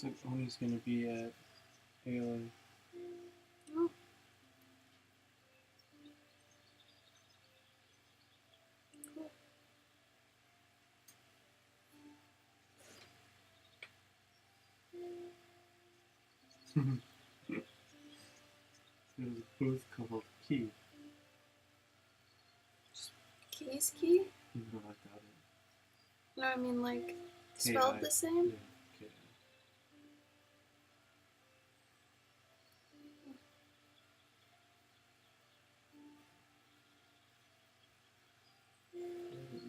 Looks like Oni's gonna be at ALA. Oh. There's a booth called Key. Keys key? No, I got it. No, I mean like spelled K-I. the same? Yeah, K-I.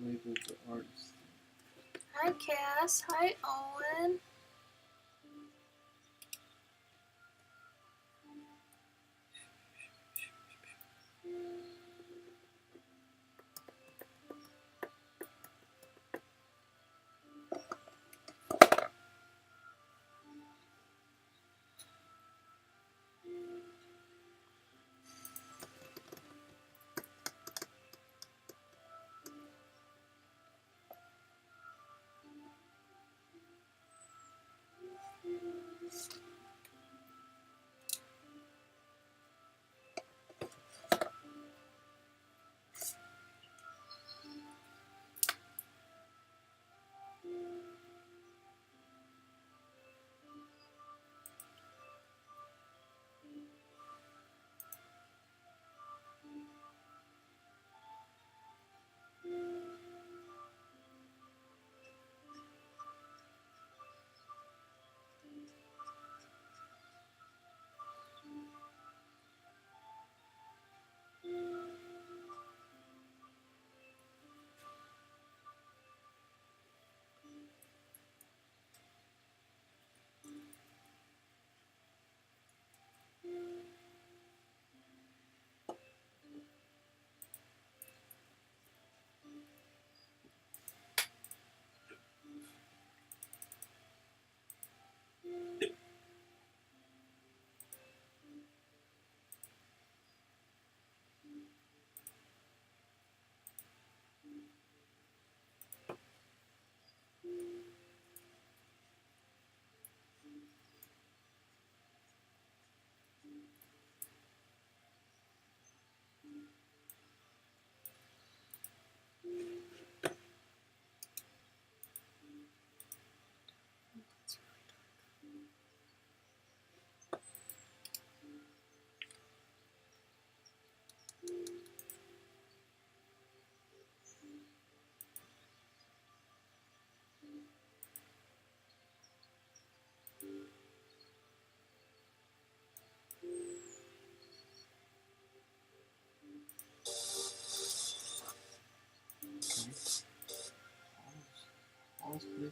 Labeled the artist. Hi Cass. Hi Owen. Pause, please.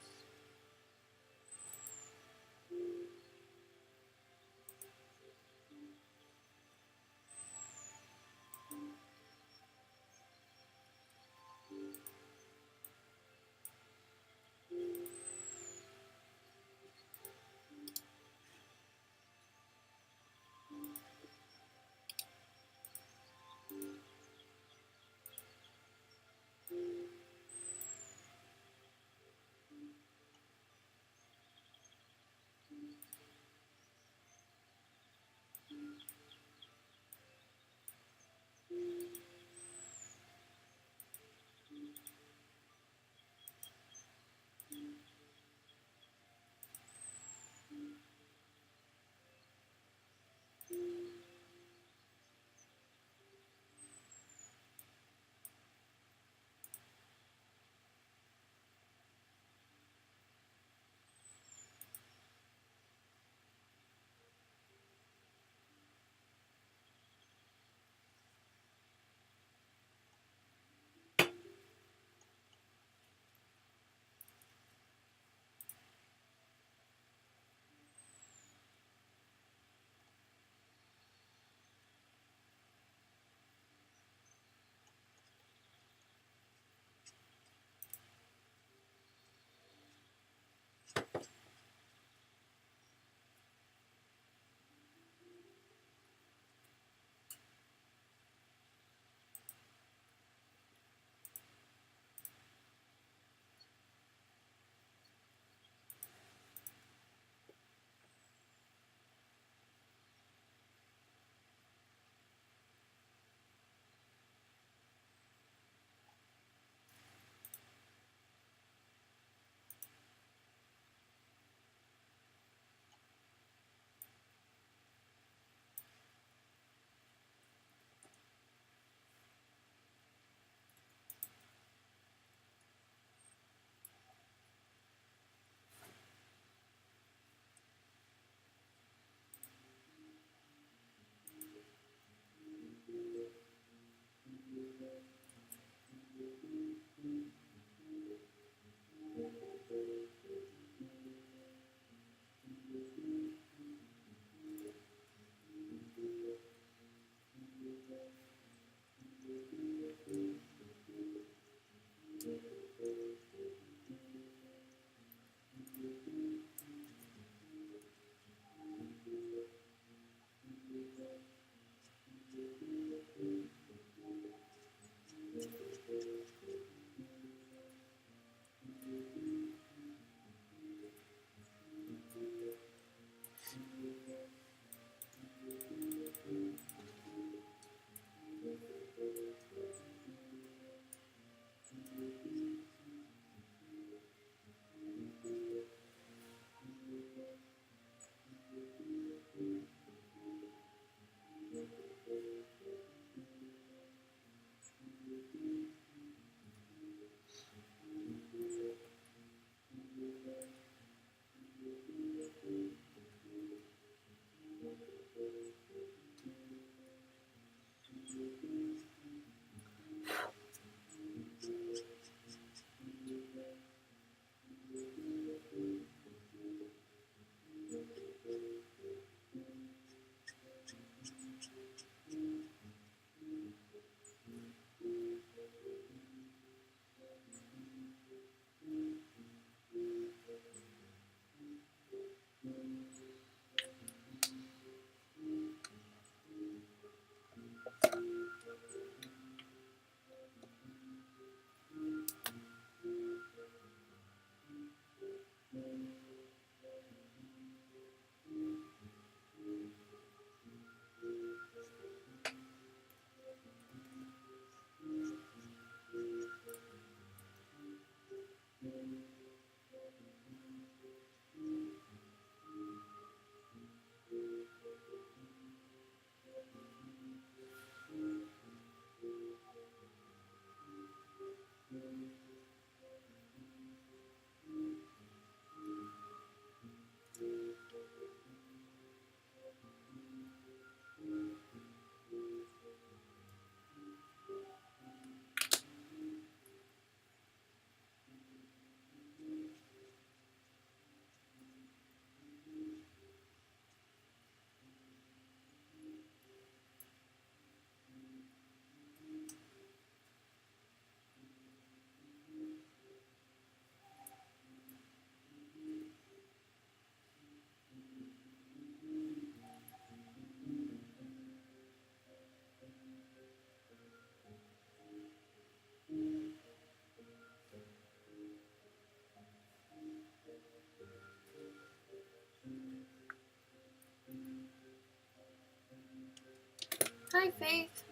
Hi, Faith.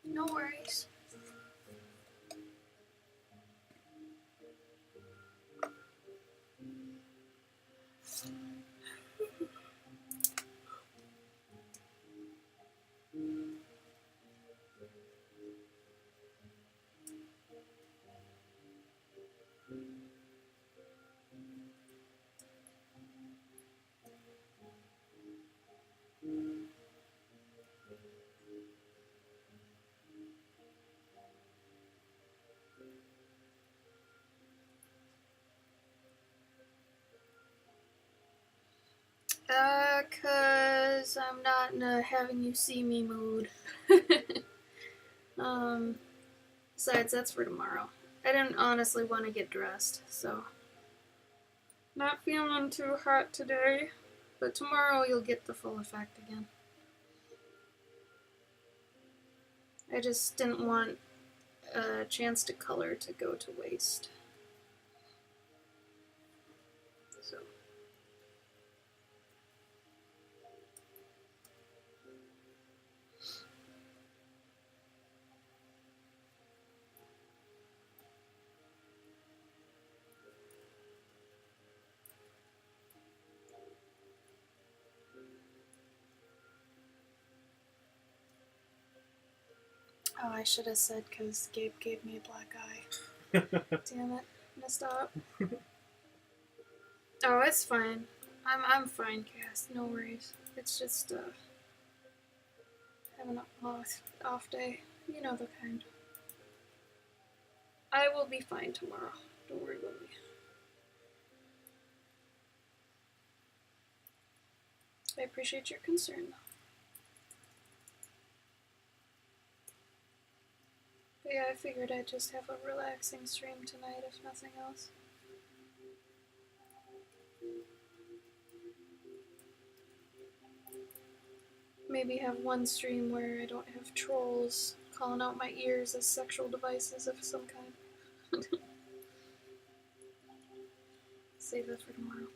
No worries. Cause I'm not in a having you see me mood. Besides, that's for tomorrow. I didn't honestly want to get dressed, so. Not feeling too hot today, but tomorrow you'll get the full effect again. I just didn't want a chance to color to go to waste. So. Oh, I should have said because Gabe gave me a black eye. Damn it. Messed up. Oh, it's fine. I'm fine, Cass. No worries. It's just having an off day. You know the kind. I will be fine tomorrow. Don't worry about me. I appreciate your concern, though. But yeah, I figured I'd just have a relaxing stream tonight, if nothing else. Maybe have one stream where I don't have trolls calling out my ears as sexual devices of some kind. Save that for tomorrow.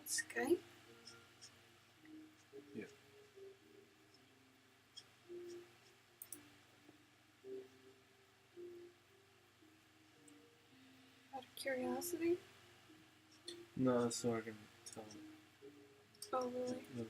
That's Skype. Yeah. Out of curiosity. No, so I can tell. Oh, really? No.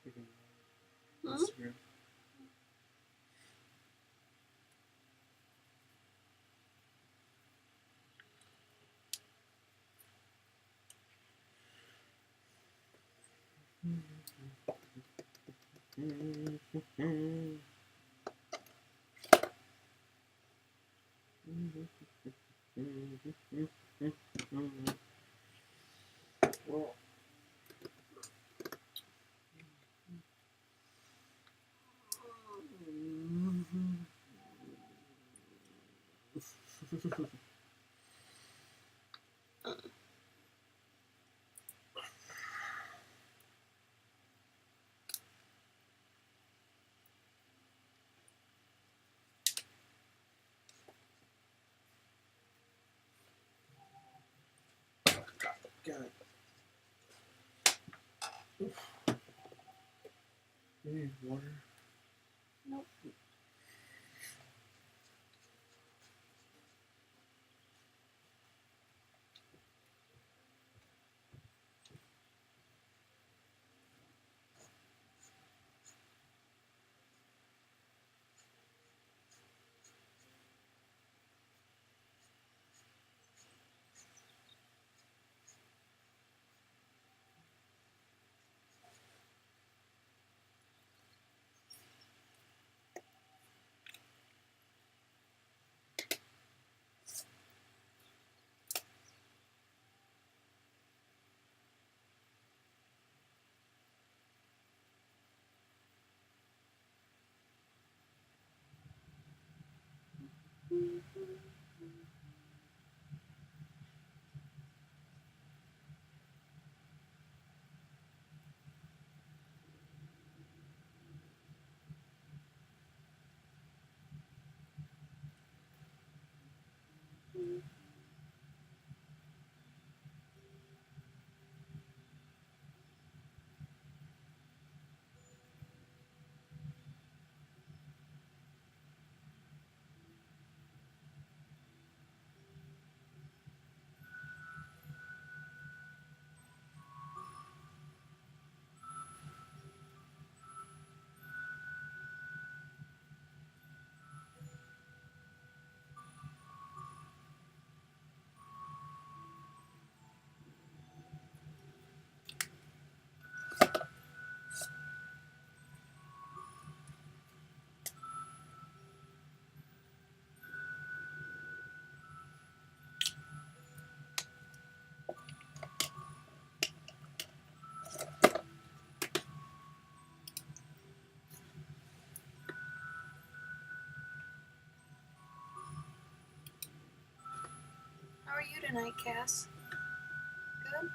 Freaking Hmm? Instagram. Well, God. You need water? Nope. How are you tonight, Cass? Good?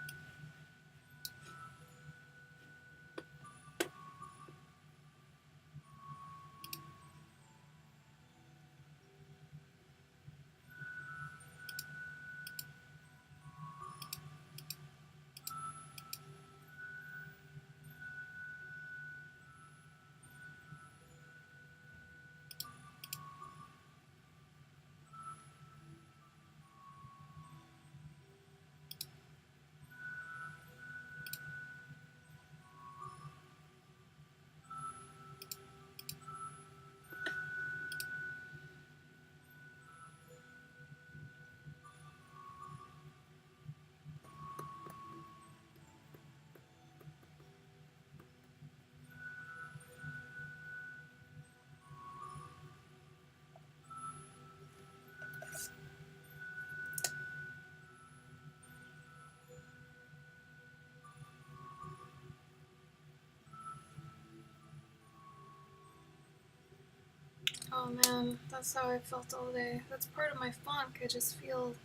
Oh man, that's how I felt all day. That's part of my funk. I just feel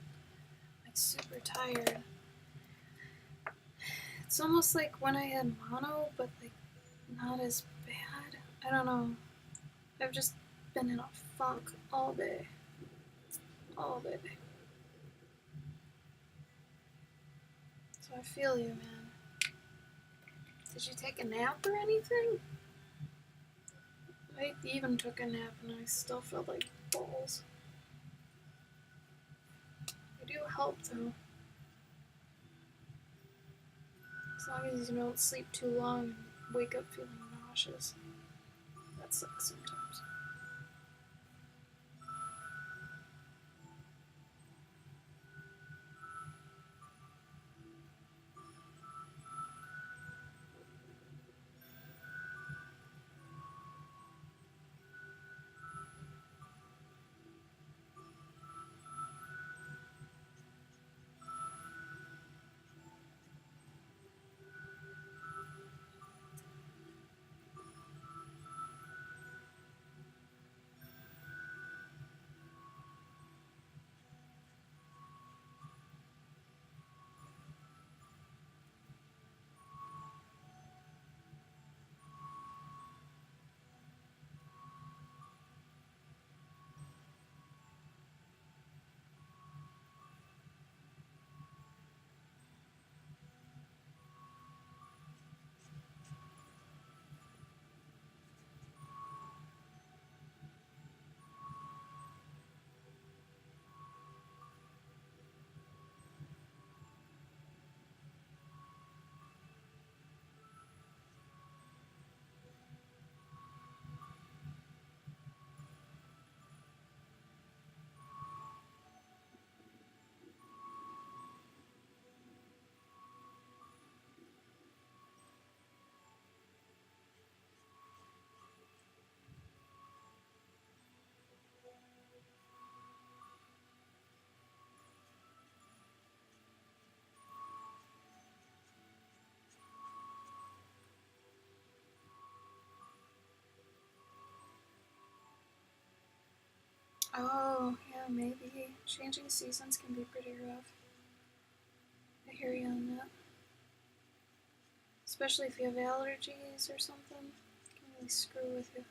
like super tired. It's almost like when I had mono, but like not as bad. I don't know. I've just been in a funk all day. All day. So I feel you, man. Did you take a nap or anything? I even took a nap and I still felt like balls. They do help though. As long as you don't sleep too long and wake up feeling nauseous. That sucks sometimes. Oh, yeah, maybe. Changing seasons can be pretty rough. I hear you on that. Especially if you have allergies or something. It can really screw with you.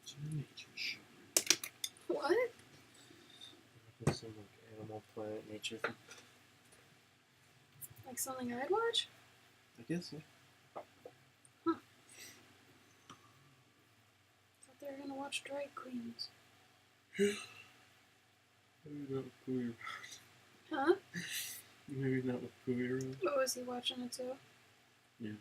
It's a nature show. What? Like some like Animal Planet nature thing. Like something I'd watch? I guess, yeah. Huh. Thought they were gonna watch Drag Queens. Maybe not with Pooey. Huh? Maybe not with Pooey around. Oh, is he watching it too? Yeah.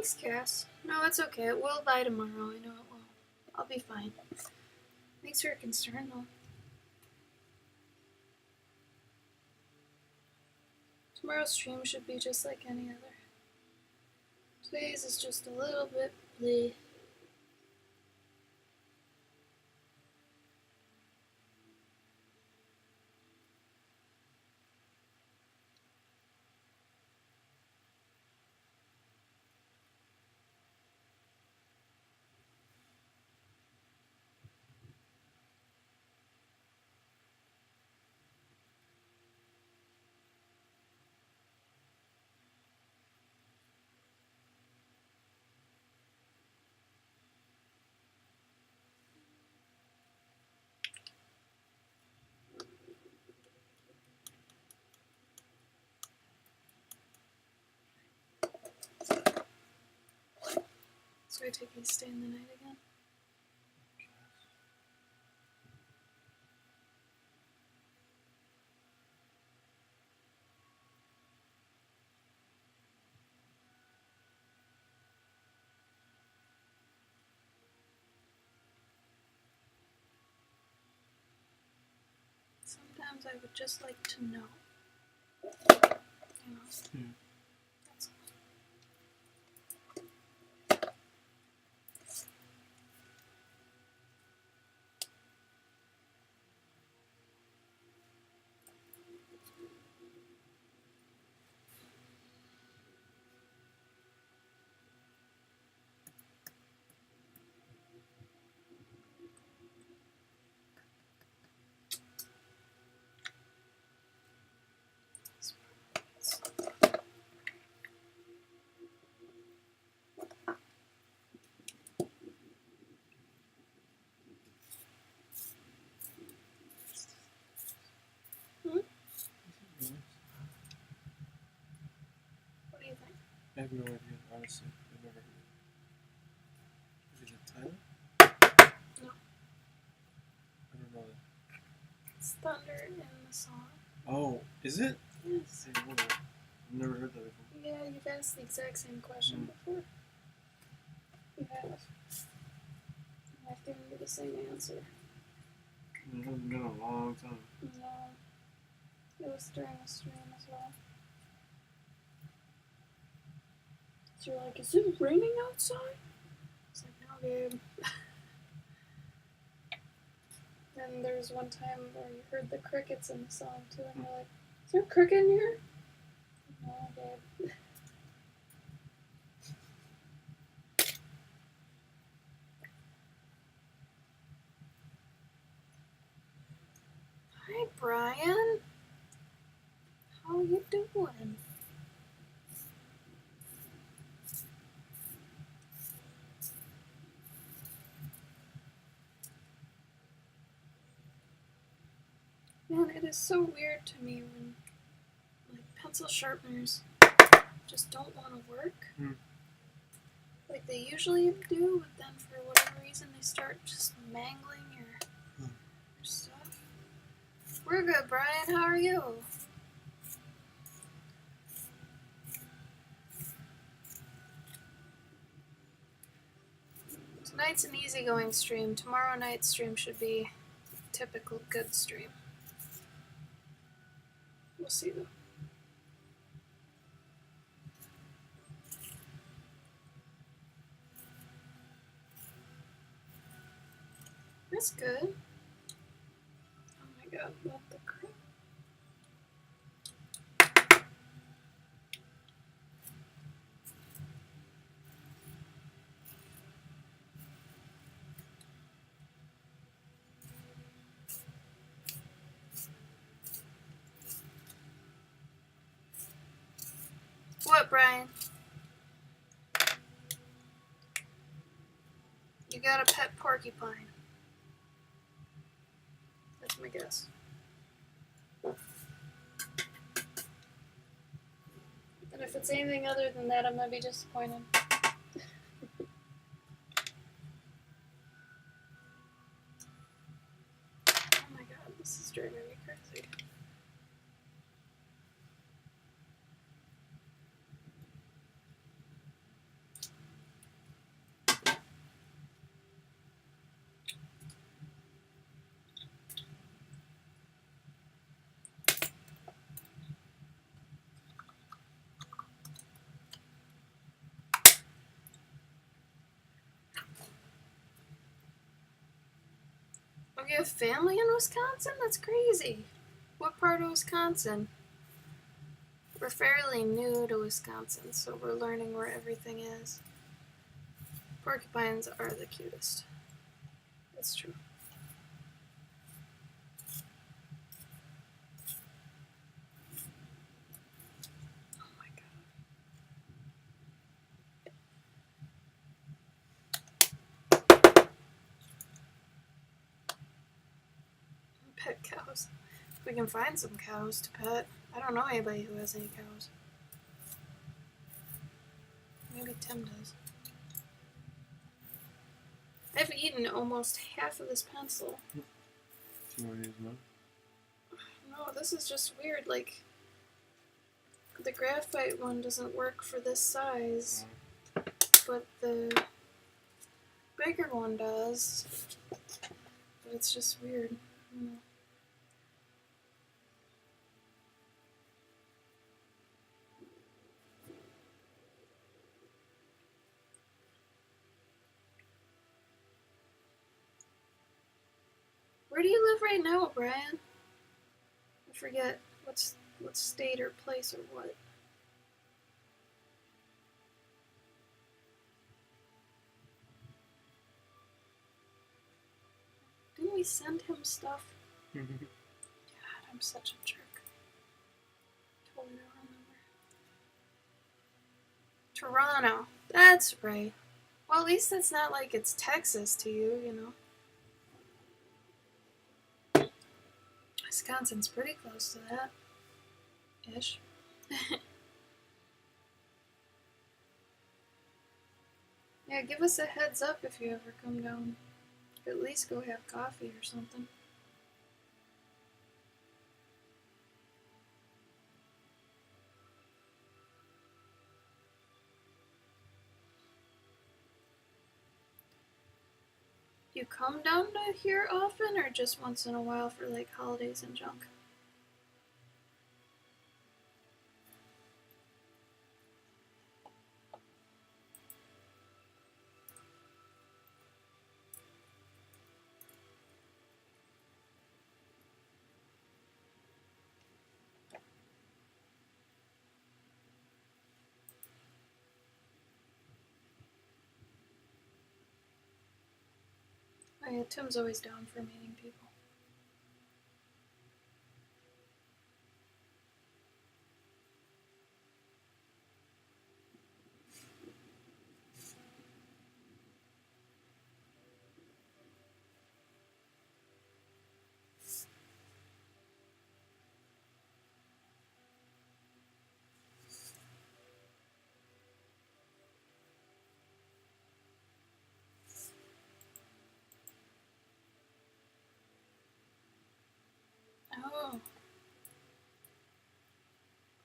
Thanks, Cass. No, it's okay. It will die tomorrow. I know it will. I'll be fine. Thanks for your concern, though. Tomorrow's stream should be just like any other. Today's is just a little bit bleh. So I take you to stay in the night again? Sometimes I would just like to know. You know? That's all. What do you think? I have no idea, honestly. I've never heard it. Is it Tyler? No. I don't know that. It's thunder in the song. Oh, is it? Yes. I don't know. I've never heard that before. Yeah, you've asked the exact same question before. You have. I've given you the same answer. It hasn't been a long time. No. It was during the stream as well. So you're like, is it raining outside? It's like, no, babe. Then there was one time where you heard the crickets in the song too, and you're like, is there a cricket in here? No, babe. Hi, Brian. How you doing? Man, it is so weird to me when, like, pencil sharpeners just don't want to work. Like they usually do, but then for whatever reason they start just mangling your stuff. We're good, Brian. How are you? Tonight's an easygoing stream. Tomorrow night's stream should be a typical good stream. We'll see though. That's good. Oh my god, what the crap? What, Brian? You got a pet porcupine. That's my guess. And if it's anything other than that, I'm gonna be disappointed. Oh my god, this is driving me crazy. Oh, you have family in Wisconsin? That's crazy. What part of Wisconsin? We're fairly new to Wisconsin, so we're learning where everything is. Porcupines are the cutest. That's true. Oh my god. Pet cows. If we can find some cows to pet. I don't know anybody who has any cows. Maybe Tim does. I've eaten almost half of this pencil. Do you want to use mine? No, this is just weird. Like, the graphite one doesn't work for this size, but the bigger one does. But it's just weird. I don't know. Where do you live right now, Brian? I forget what state or place or what. Didn't we send him stuff? God, I'm such a jerk. Totally don't remember. Toronto. That's right. Well, at least it's not like it's Texas to you, you know. Wisconsin's pretty close to that. Ish. Yeah, give us a heads up if you ever come down. At least go have coffee or something. You come down to here often, or just once in a while for like holidays and junk? Oh yeah, Tim's always down for meeting people. Oh.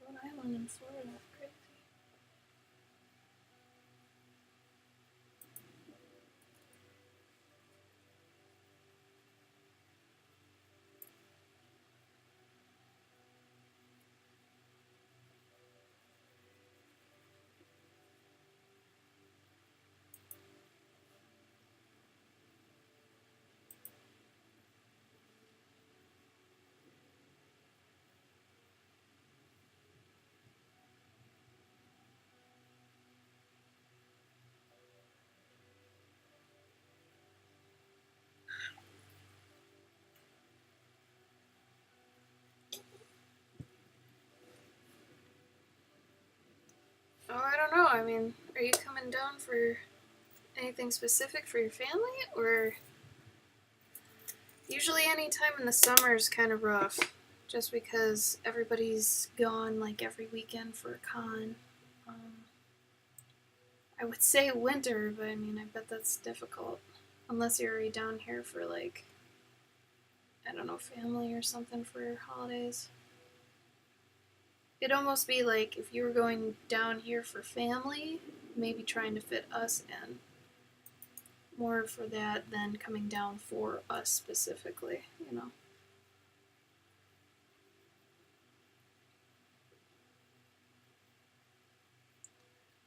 Rhode Island and Florida. Crazy. Oh, I don't know. I mean, are you coming down for anything specific for your family, or usually any time in the summer is kind of rough, just because everybody's gone like every weekend for a con. I would say winter, but I mean, I bet that's difficult unless you're already down here for like, I don't know, family or something for holidays. It'd almost be like if you were going down here for family, maybe trying to fit us in. More for that than coming down for us specifically, you know.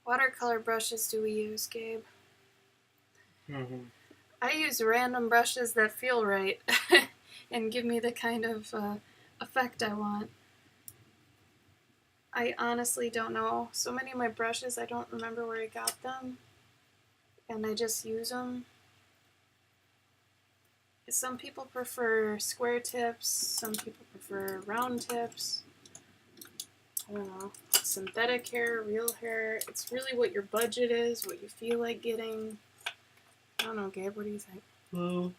Watercolor brushes do we use, Gabe? I use random brushes that feel right and give me the kind of effect I want. I honestly don't know. So many of my brushes, I don't remember where I got them, and I just use them. Some people prefer square tips, some people prefer round tips. I don't know. Synthetic hair, real hair. It's really what your budget is, what you feel like getting. I don't know, Gabe, what do you think? Well,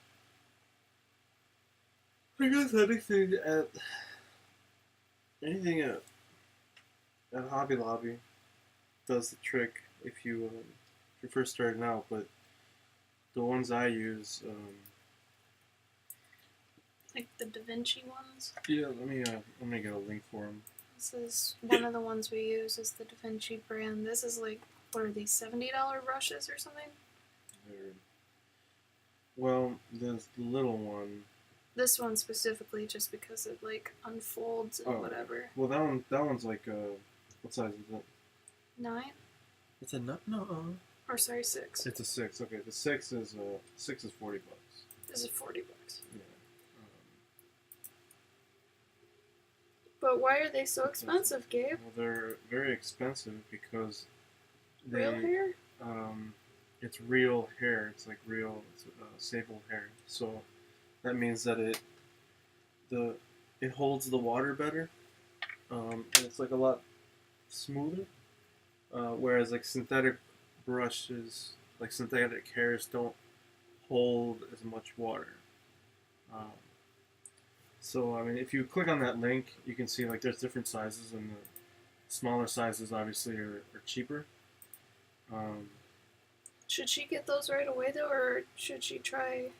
I guess anything at Hobby Lobby does the trick if you're first starting out. But the ones I use, Like the Da Vinci ones? yeah, let me get a link for them. This is one of the ones we use is the Da Vinci brand. This is like, what are these, $70 brushes or something? Well, the little one. This one specifically just because it like unfolds and whatever. Well, that one's like what size is it? 9? It's a no. Or sorry, 6. It's a 6. Okay, the 6 is $40. This is $40. Yeah. But why are they so expensive, Gabe? Well, they're very expensive because Real hair? It's real hair. It's like real sable hair. So that means that it holds the water better, and it's like a lot smoother. Whereas like synthetic brushes, like synthetic hairs, don't hold as much water. So I mean, if you click on that link, you can see like there's different sizes, and the smaller sizes obviously are cheaper. Should she get those right away though, or should she try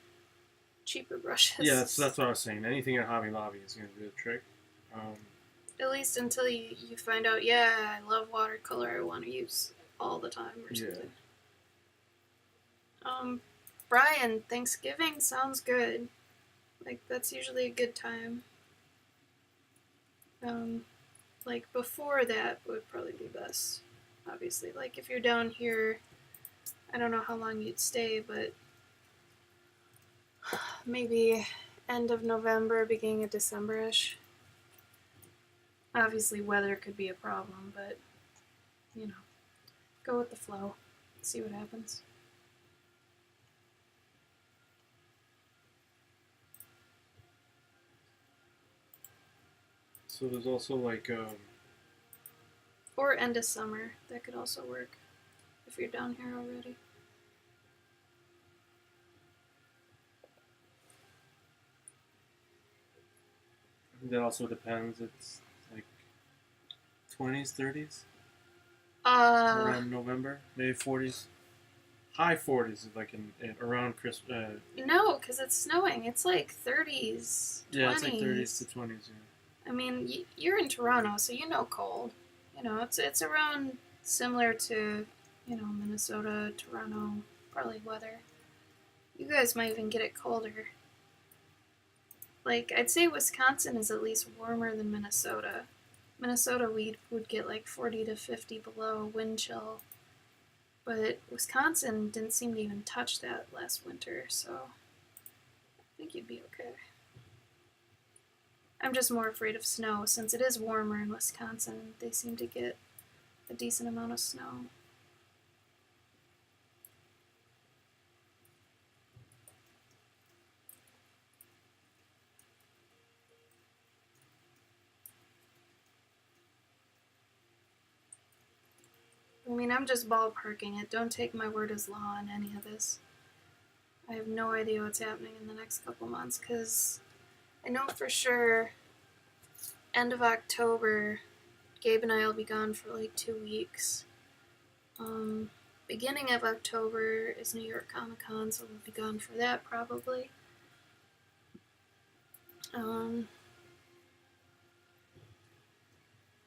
cheaper brushes? Yeah, that's what I was saying. Anything at Hobby Lobby is going to do the trick. At least until you find out, yeah, I love watercolor, I want to use all the time or something. Yeah. Brian, Thanksgiving sounds good. Like, that's usually a good time. Like, before that would probably be best, obviously. Like, if you're down here, I don't know how long you'd stay, but maybe end of November, beginning of December-ish. Obviously, weather could be a problem, but, you know, go with the flow. See what happens. So there's also like or end of summer. That could also work if you're down here already. that also depends. It's like 20s, 30s around November, maybe 40s. High 40s, like in around Christmas. No, because it's snowing. It's like 30s, 20s. Yeah, it's like 30s to 20s. Yeah. I mean, you're in Toronto, so you know cold. You know, it's around similar to, you know, Minnesota, Toronto, probably weather. You guys might even get it colder. Like, I'd say Wisconsin is at least warmer than Minnesota. Minnesota, we would get like 40 to 50 below wind chill. But Wisconsin didn't seem to even touch that last winter, so I think you'd be okay. I'm just more afraid of snow, since it is warmer in Wisconsin. They seem to get a decent amount of snow. I mean, I'm just ballparking it. Don't take my word as law on any of this. I have no idea what's happening in the next couple months, because I know for sure end of October, Gabe and I will be gone for like 2 weeks. Beginning of October is New York Comic Con, so we'll be gone for that probably.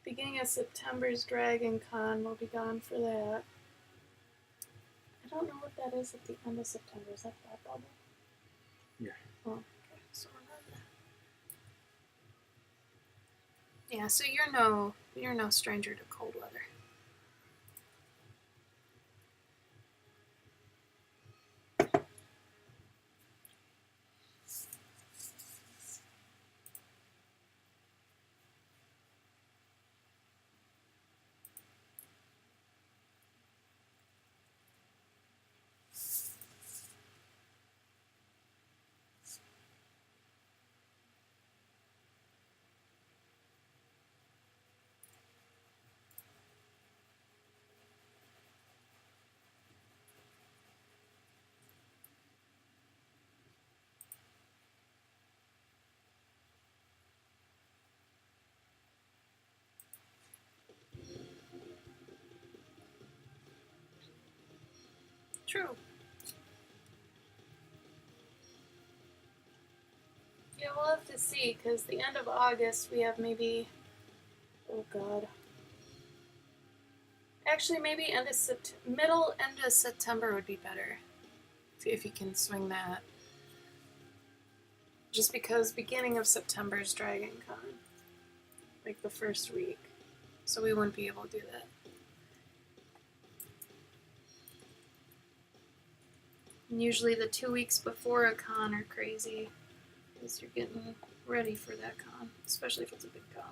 Beginning of September's Dragon Con, we'll be gone for that. I don't know what that is at the end of September. Is that bubble? Yeah. Oh, okay. So we're not. Yeah, so you're no stranger to cold weather. True. Yeah, we'll have to see, because the end of August we have maybe, oh god. Actually, maybe end of September would be better, if you can swing that. Just because beginning of September is Dragon Con, like the first week, so we wouldn't be able to do that. And usually the 2 weeks before a con are crazy, because you're getting ready for that con, especially if it's a big con.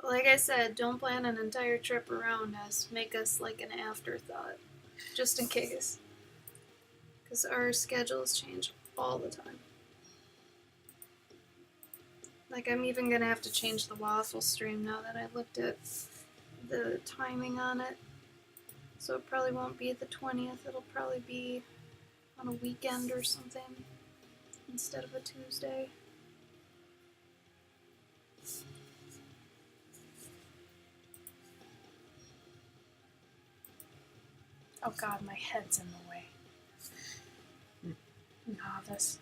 But like I said, don't plan an entire trip around us. Make us like an afterthought, just in case. Because our schedules change all the time. Like, I'm even gonna have to change the waffle stream now that I looked at the timing on it. So it probably won't be the 20th, it'll probably be on a weekend or something instead of a Tuesday. Oh god, my head's in the way. Novice.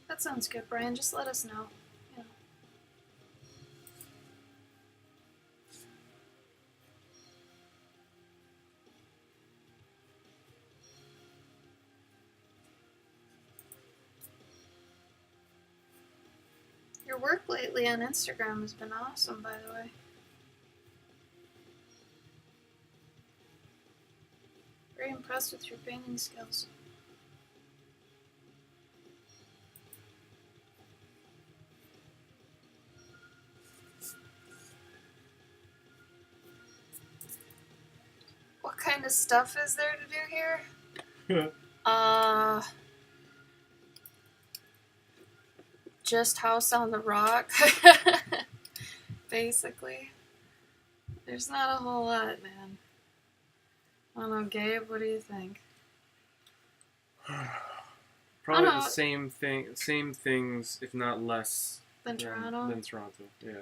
That sounds good, Brian. Just let us know. Yeah. Your work lately on Instagram has been awesome, by the way. Very impressed with your painting skills. What kind of stuff is there to do here? Just House on the Rock. Basically. There's not a whole lot, man. I don't know, Gabe, what do you think? Probably the same things, if not less than Toronto. Than Toronto, yeah.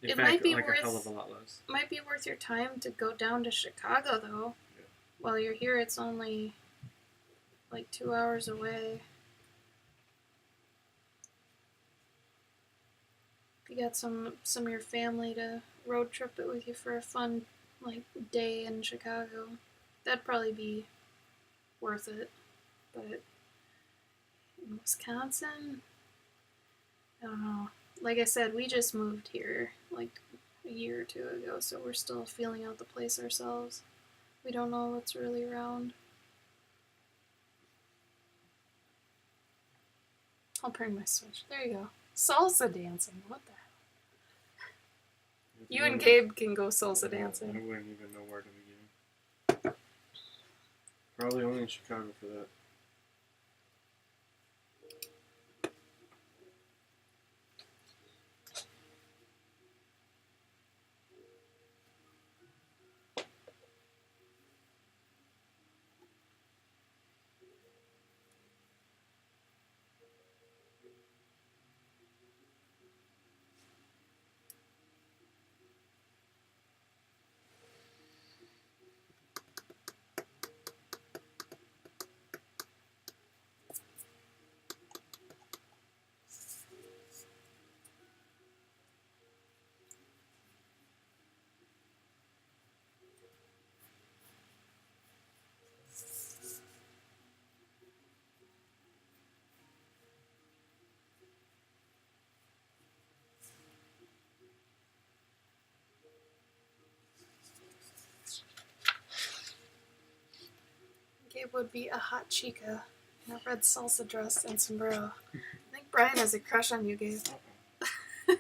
In it fact, might be like worth a hell of a lot less. Might be worth your time to go down to Chicago, though. Yeah. While you're here, it's only like 2 hours away. If you got some of your family to road trip it with you for a fun like day in Chicago, that'd probably be worth it. But in Wisconsin, I don't know. Like I said, we just moved here like a year or two ago, so we're still feeling out the place ourselves. We don't know what's really around. I'll bring my Switch. There you go. Salsa dancing. What the hell? You and Gabe can go salsa dancing. I wouldn't even know where to begin. Probably only in Chicago for that. Gabe would be a hot chica in a red salsa dress and sombrero. I think Brian has a crush on you, Gabe.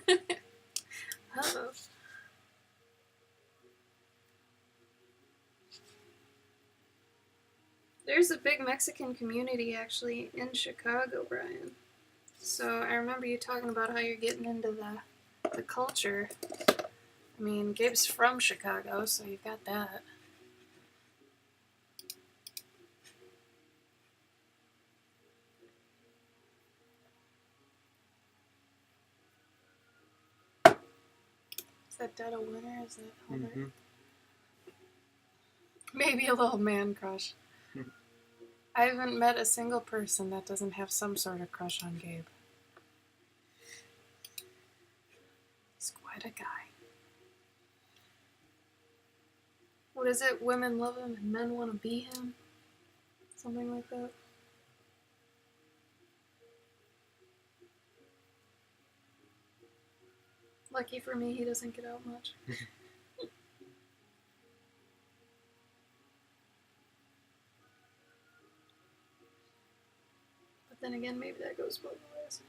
Uh-oh. There's a big Mexican community actually in Chicago, Brian. So I remember you talking about how you're getting into the culture. I mean, Gabe's from Chicago, so you've got that. Is that dead of winter? Is it Albert? Mm-hmm. Maybe a little man crush. I haven't met a single person that doesn't have some sort of crush on Gabe. He's quite a guy. What is it? Women love him and men want to be him? Something like that. Lucky for me, he doesn't get out much. But then again, maybe that goes both ways.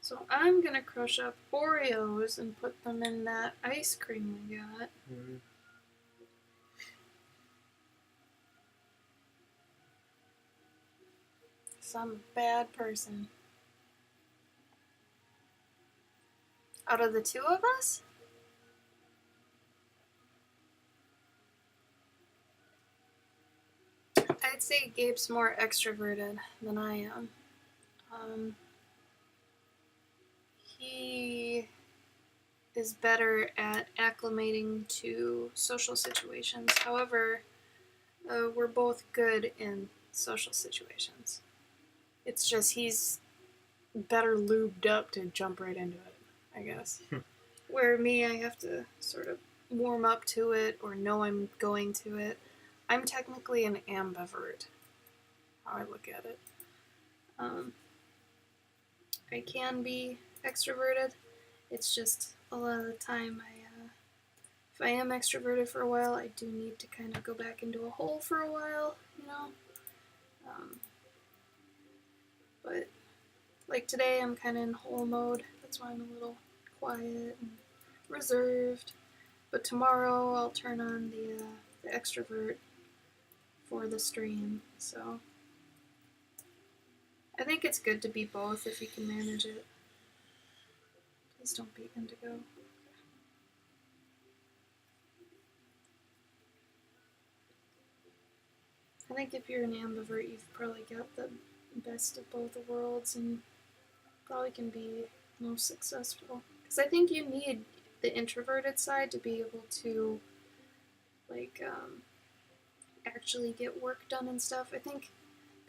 So I'm gonna crush up Oreos and put them in that ice cream we got. Mm-hmm. Some bad person. Out of the two of us? I'd say Gabe's more extroverted than I am. He is better at acclimating to social situations. However, we're both good in social situations. It's just he's better lubed up to jump right into it, I guess. Where me, I have to sort of warm up to it or know I'm going to it. I'm technically an ambivert, how I look at it. I can be extroverted. It's just a lot of the time if I am extroverted for a while, I do need to kind of go back into a hole for a while, you know? But like today, I'm kind of in hole mode. That's why I'm a little quiet and reserved. But tomorrow, I'll turn on the extrovert for the stream. So I think it's good to be both if you can manage it. Please don't be indigo. I think if you're an ambivert, you've probably got the best of both worlds and probably can be most successful. Because I think you need the introverted side to be able to, like, actually get work done and stuff. I think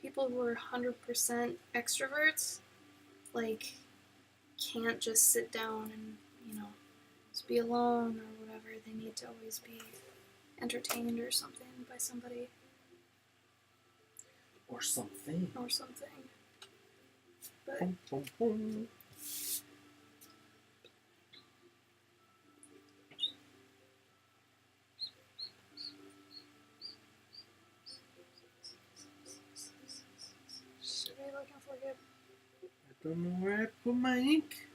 people who are 100% extroverts, like, can't just sit down and, you know, just be alone or whatever. They need to always be entertained or something by somebody. Or something. Or something. But Boom, boom, boom. what are you looking for, Gabe? I don't know where I put my ink.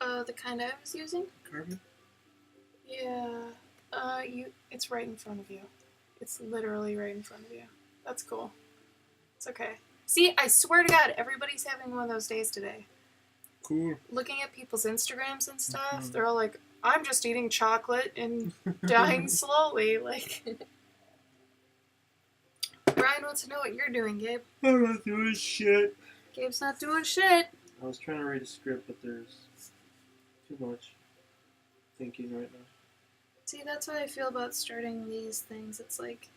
The kind I was using? Carbon? Yeah. It's right in front of you. It's literally right in front of you. That's cool. It's okay. See, I swear to God, everybody's having one of those days today. Cool. Looking at people's Instagrams and stuff, they're all like, I'm just eating chocolate and dying slowly. Like, Brian wants to know what you're doing, Gabe. I'm not doing shit. Gabe's not doing shit. I was trying to read a script, but there's too much thinking right now. See, that's how I feel about starting these things. It's like,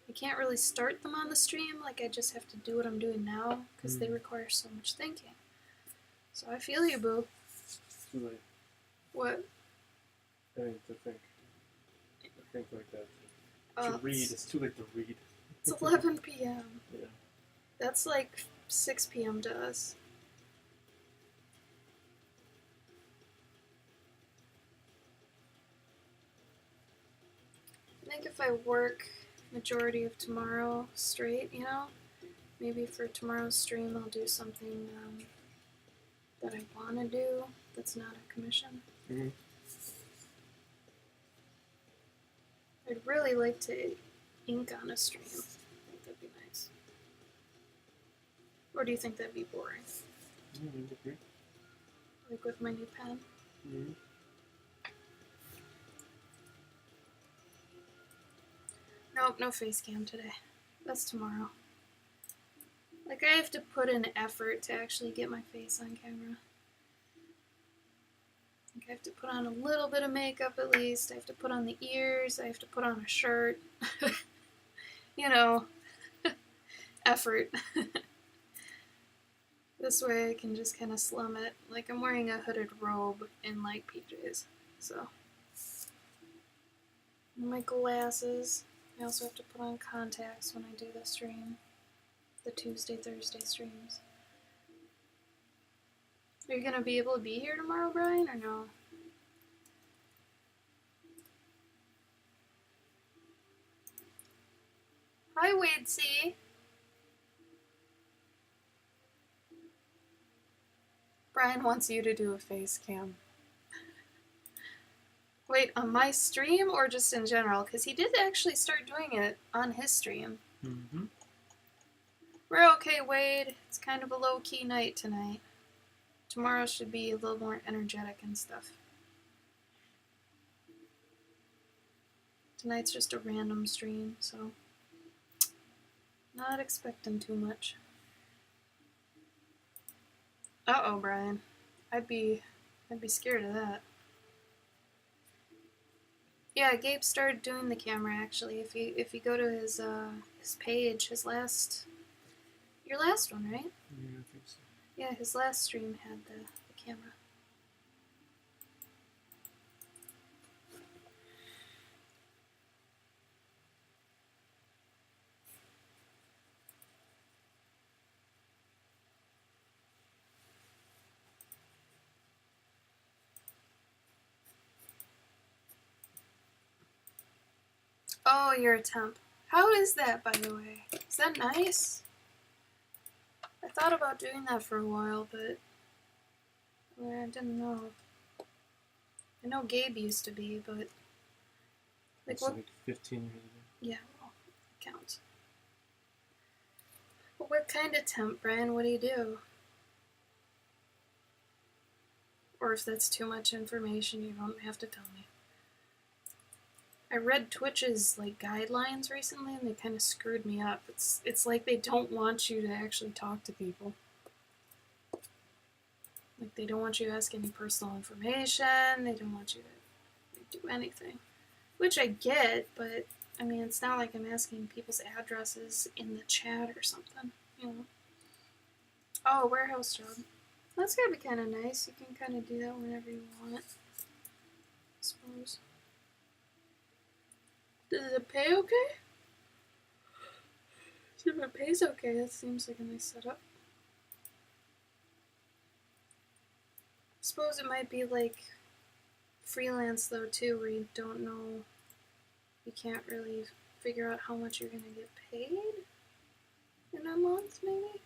I can't really start them on the stream. Like, I just have to do what I'm doing now because they require so much thinking. So I feel you, boo. Too late. What? I mean, to think. I think like that. To read. It's too late to read. It's 11 p.m. Yeah. That's like 6 p.m. to us. I think if if I work majority of tomorrow straight, you know? Maybe for tomorrow's stream I'll do something that I want to do that's not a commission. Mm-hmm. I'd really like to ink on a stream. I think that'd be nice. Or do you think that'd be boring? Mm-hmm. Like with my new pen? Mm-hmm. Nope, no face cam today. That's tomorrow. Like, I have to put in effort to actually get my face on camera. Like, I have to put on a little bit of makeup at least. I have to put on the ears. I have to put on a shirt. You know, effort. This way I can just kind of slum it. Like, I'm wearing a hooded robe in, like, PJs. So. And my glasses. I also have to put on contacts when I do the stream. The Tuesday, Thursday streams. Are you gonna be able to be here tomorrow, Brian, or no? Hi, Wade C. Brian wants you to do a face cam. Wait, on my stream or just in general? Because he did actually start doing it on his stream. Mm-hmm. We're okay, Wade. It's kind of a low-key night tonight. Tomorrow should be a little more energetic and stuff. Tonight's just a random stream, so not expecting too much. Uh-oh, Brian. I'd be scared of that. Yeah, Gabe started doing the camera actually. If you go to his page, your last one, right? Yeah, I think so. Yeah, his last stream had the camera. Oh, you're a temp. How is that, by the way? Is that nice? I thought about doing that for a while, but I didn't know. I know Gabe used to be, but like It's what? like 15 years ago. Yeah, well, it counts. But what kind of temp, Brian? What do you do? Or if that's too much information, you don't have to tell me. I read Twitch's like guidelines recently, and they kind of screwed me up. It's like they don't want you to actually talk to people. Like they don't want you to ask any personal information. They don't want you to do anything, which I get. But I mean, it's not like I'm asking people's addresses in the chat or something, you know. Oh, warehouse job. That's gotta be kind of nice. You can kind of do that whenever you want, I suppose. Does it pay okay? If it pays okay, that seems like a nice setup. I suppose it might be like freelance though too, where you don't know, you can't really figure out how much you're gonna get paid in a month, maybe?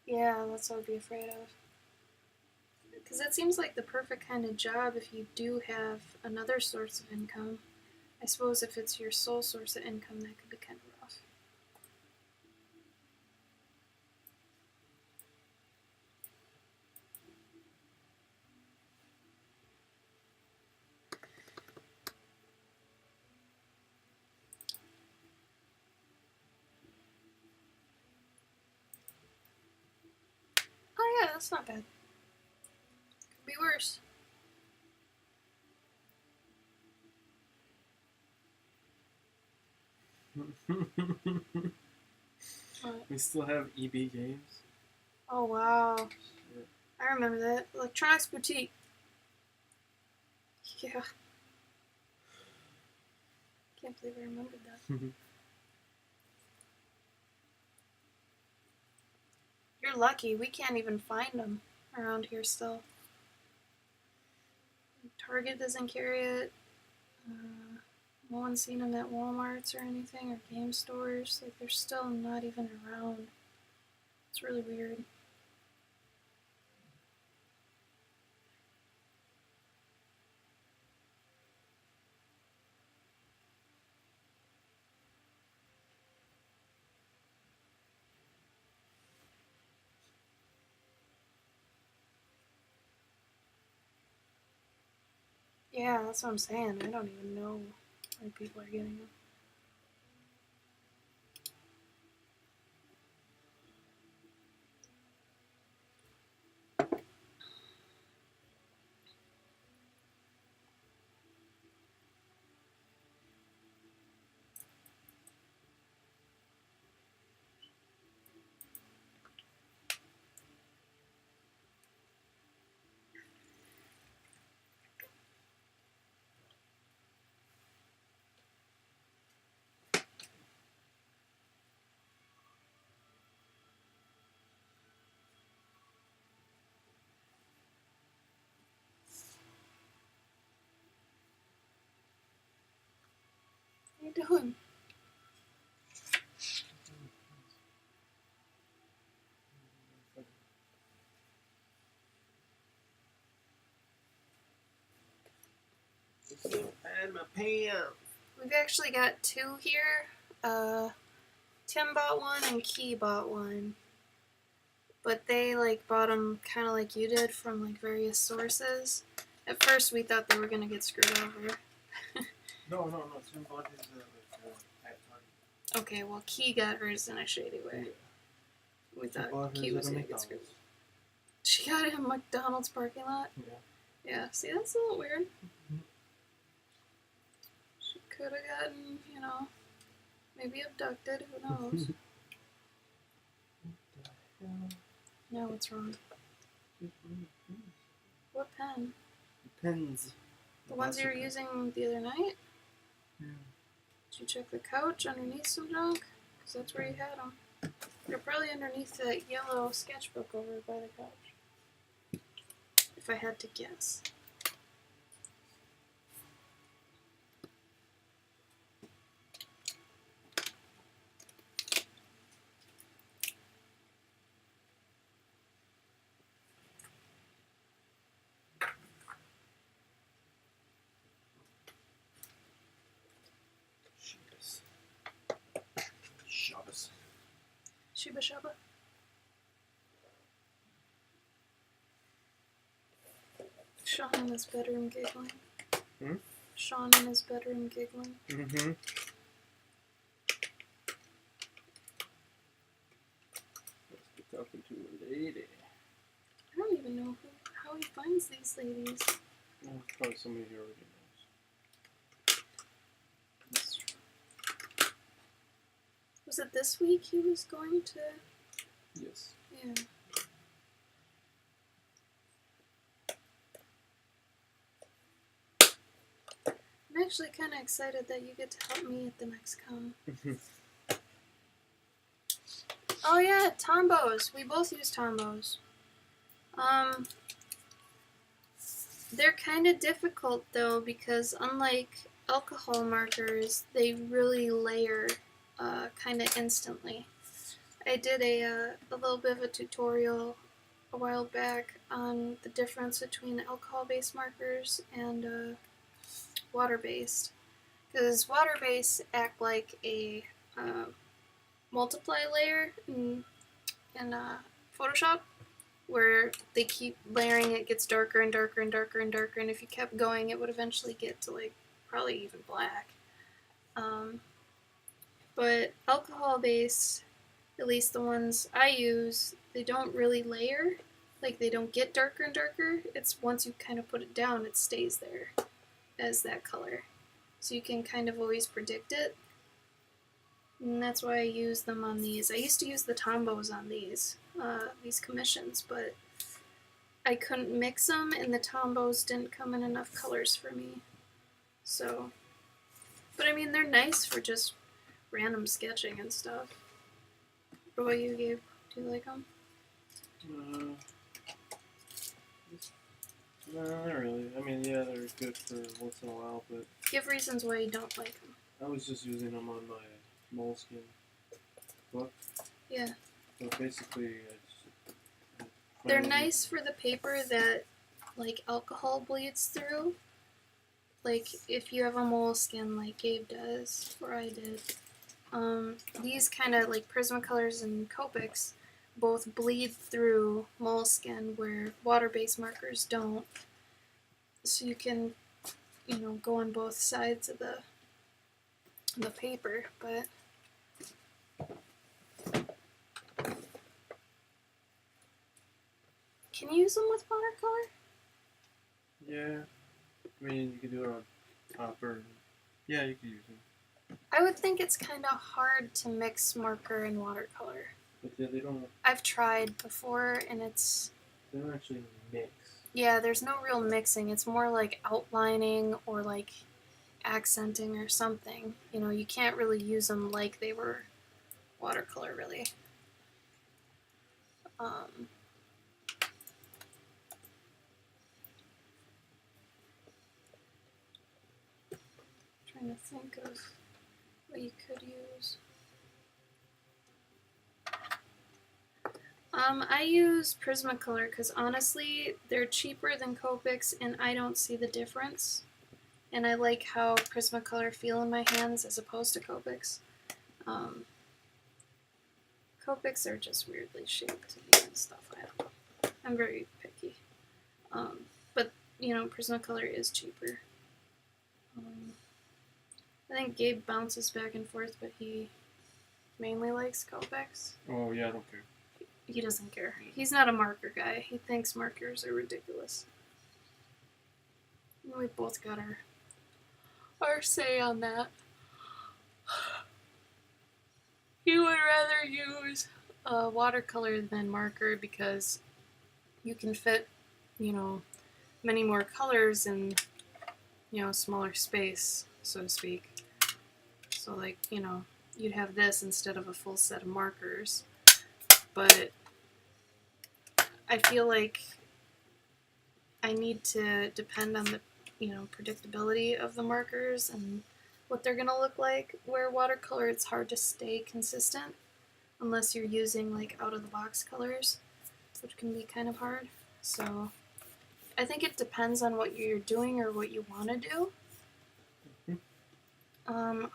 Yeah, that's what I'd be afraid of. Because that seems like the perfect kind of job if you do have another source of income. I suppose if it's your sole source of income, that could be kind of rough. Oh yeah, that's not bad. Could be worse. What? We still have EB games. Oh wow. Shit. I remember that. Electronics Boutique. Yeah. Can't believe I remembered that. You're lucky. We can't even find them. around here still. Target doesn't carry it. No one's seen them at Walmarts or anything, or game stores. Like, they're still not even around. It's really weird. Yeah, that's what I'm saying. I don't even know why people are getting them. What are you doing? And my pants. We've actually got two here. Tim bought one and Key bought one. But they bought them kind of like you did from various sources. At first we thought they were going to get screwed over. No. Tim bought his at Target. Okay, well Key got hers in a shady way. Yeah. We She thought bought Key hers was at going to get screwed. McDonald's. She got it in McDonald's parking lot? Yeah. Yeah, see, that's a little weird. Mhm. She could have gotten, maybe abducted, who knows? What the hell? No, what's wrong? What pen? Pens. The ones you were using the other night? Yeah. Did you check the couch underneath some junk? Because that's where you had them. They're probably underneath that yellow sketchbook over by the couch. If I had to guess. Shabbos. Shiba Shaba. Sean in his bedroom giggling. Hmm? Sean in his bedroom giggling. Mm-hmm. Must be talking to a lady. I don't even know how he finds these ladies. Well, it's probably somebody he already knows. That's true. Was it this week he was going to? Yes. Yeah. I'm actually kind of excited that you get to help me at the next con. Oh yeah, Tombos. We both use Tombos. They're kind of difficult though because unlike alcohol markers, they really layer kind of instantly. I did a little bit of a tutorial a while back on the difference between alcohol-based markers and water-based. Because water-based act like a multiply layer in Photoshop, where they keep layering, it gets darker and darker and darker and darker, and if you kept going, it would eventually get to probably even black. But alcohol-based, at least the ones I use, they don't really layer. They don't get darker and darker. It's once you kind of put it down, it stays there as that color. So you can kind of always predict it. And that's why I use them on these. I used to use the Tombos on these commissions, but I couldn't mix them, and the Tombos didn't come in enough colors for me. So, but I mean, they're nice for just random sketching and stuff. What about you, Gabe? Do you like them? No, not really. I mean, yeah, they're good for once in a while, but Give reasons why you don't like them. I was just using them on my moleskin book. Yeah. So basically, I They're finally- nice for the paper that, like, alcohol bleeds through. Like, if you have a moleskin like Gabe does, or I did. These kind of, like, Prismacolors and Copics both bleed through moleskin where water-based markers don't. So you can, you know, go on both sides of the paper, but can you use them with watercolor? Yeah. I mean, you can do it on top or yeah, you can use them. I would think it's kind of hard to mix marker and watercolor. But yeah, they don't I've tried before, and they don't actually mix. yeah, there's no real mixing. It's more like outlining or like accenting or something. You know, you can't really use them like they were watercolor, really. Trying to think of what you could use. I use Prismacolor because honestly, they're cheaper than Copics, and I don't see the difference. And I like how Prismacolor feel in my hands as opposed to Copics. Copics are just weirdly shaped to me and stuff. I don't know. I'm very picky. But you know, Prismacolor is cheaper. I think Gabe bounces back and forth, but he mainly likes Copics. Oh yeah, I don't care. He doesn't care. He's not a marker guy. He thinks markers are ridiculous. We both got our say on that. He would rather use watercolor than marker because you can fit, you know, many more colors in, you know, a smaller space, so to speak. So, like, you know, you'd have this instead of a full set of markers. But I feel like I need to depend on the, you know, predictability of the markers and what they're gonna look like. Where watercolor, it's hard to stay consistent unless you're using like out of the box colors, which can be kind of hard. So I think it depends on what you're doing or what you want to do.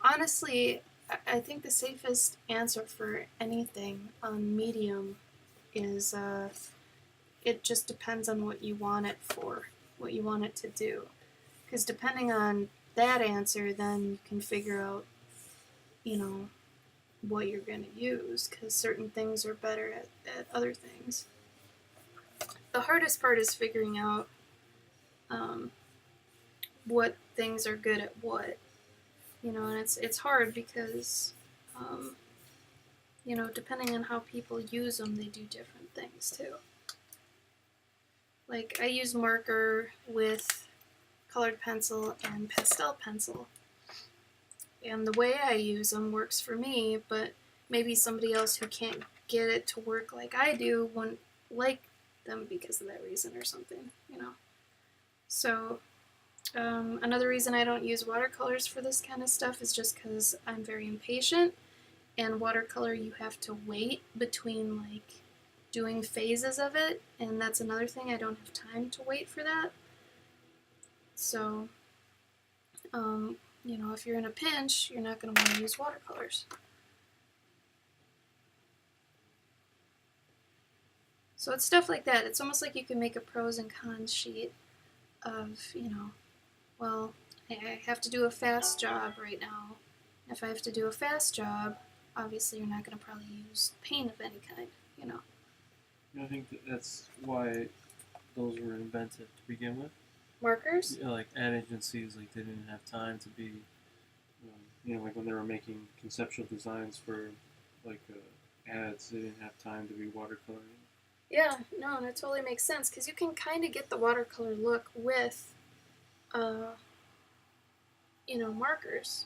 Honestly, I think the safest answer for anything on medium is it just depends on what you want it for, what you want it to do. Because depending on that answer, then you can figure out, you know, what you're going to use, because certain things are better at other things. The hardest part is figuring out what things are good at what. You know, and it's hard because, you know, depending on how people use them, they do different things too. Like, I use marker with colored pencil and pastel pencil. And the way I use them works for me, but maybe somebody else who can't get it to work like I do wouldn't like them because of that reason or something, you know. So, another reason I don't use watercolors for this kind of stuff is just because I'm very impatient, and watercolor you have to wait between like doing phases of it, and that's another thing, I don't have time to wait for that. So, you know, if you're in a pinch, you're not going to want to use watercolors. So it's stuff like that. It's almost like you can make a pros and cons sheet of, you know, well, I have to do a fast job right now. If I have to do a fast job, obviously you're not going to probably use paint of any kind, you know. I think that's why those were invented to begin with. Markers? Yeah, like ad agencies, like they didn't have time to be, you know, like when they were making conceptual designs for like ads, they didn't have time to be watercoloring. Yeah, no, and it totally makes sense because you can kind of get the watercolor look with, you know, markers.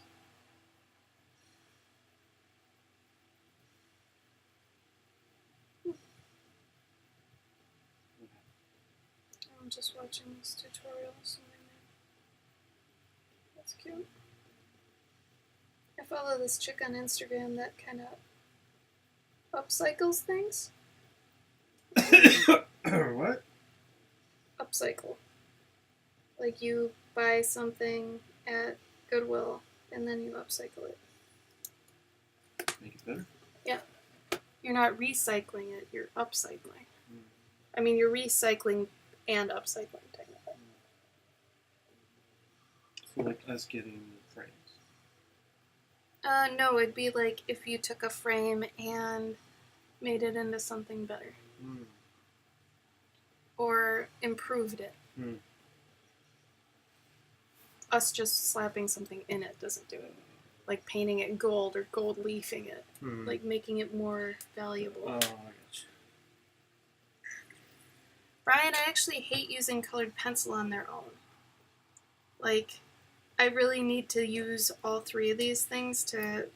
just watching this tutorial. So that's cute. I follow this chick on Instagram that kind of upcycles things. What? Upcycle. Like you buy something at Goodwill and then you upcycle it. Make it better? Yeah. You're not recycling it, you're upcycling. I mean, you're recycling and upcycling, technically. So like us getting frames. No, it'd be like if you took a frame and made it into something better. Or improved it. Us just slapping something in it doesn't do it. Like painting it gold or gold leafing it. Like making it more valuable. Oh, I gotcha. Brian, I actually hate using colored pencil on their own. Like, I really need to use all three of these things to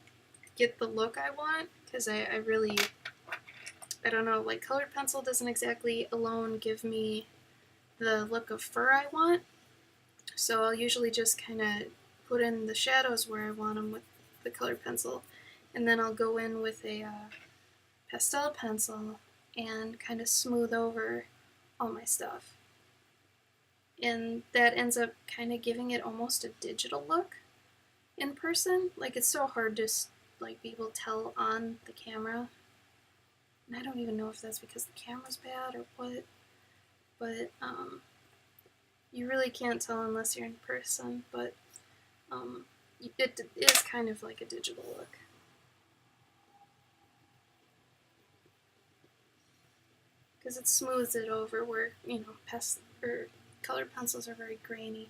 get the look I want, because I really, I don't know, like colored pencil doesn't exactly alone give me the look of fur I want, so I'll usually just kind of put in the shadows where I want them with the colored pencil, and then I'll go in with a pastel pencil and kind of smooth over all my stuff. And that ends up kind of giving it almost a digital look in person. Like, it's so hard to like be able to tell on the camera. And I don't even know if that's because the camera's bad or what. But you really can't tell unless you're in person. But it is kind of like a digital look. Because it smooths it over where, you know, colored pencils are very grainy.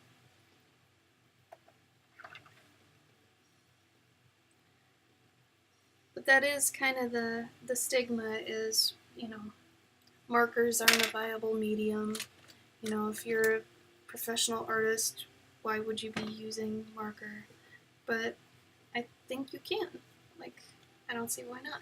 But that is kind of the stigma is, you know, markers aren't a viable medium. You know, if you're a professional artist, why would you be using marker? But I think you can. Like, I don't see why not.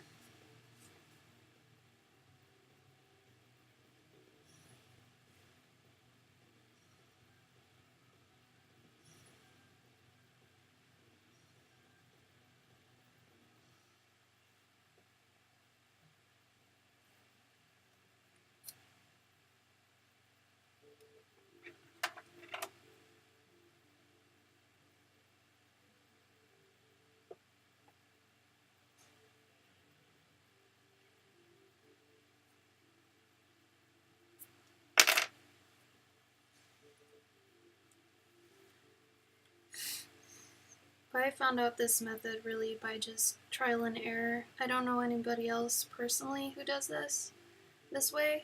I found out this method really by just trial and error. I don't know anybody else personally who does this way.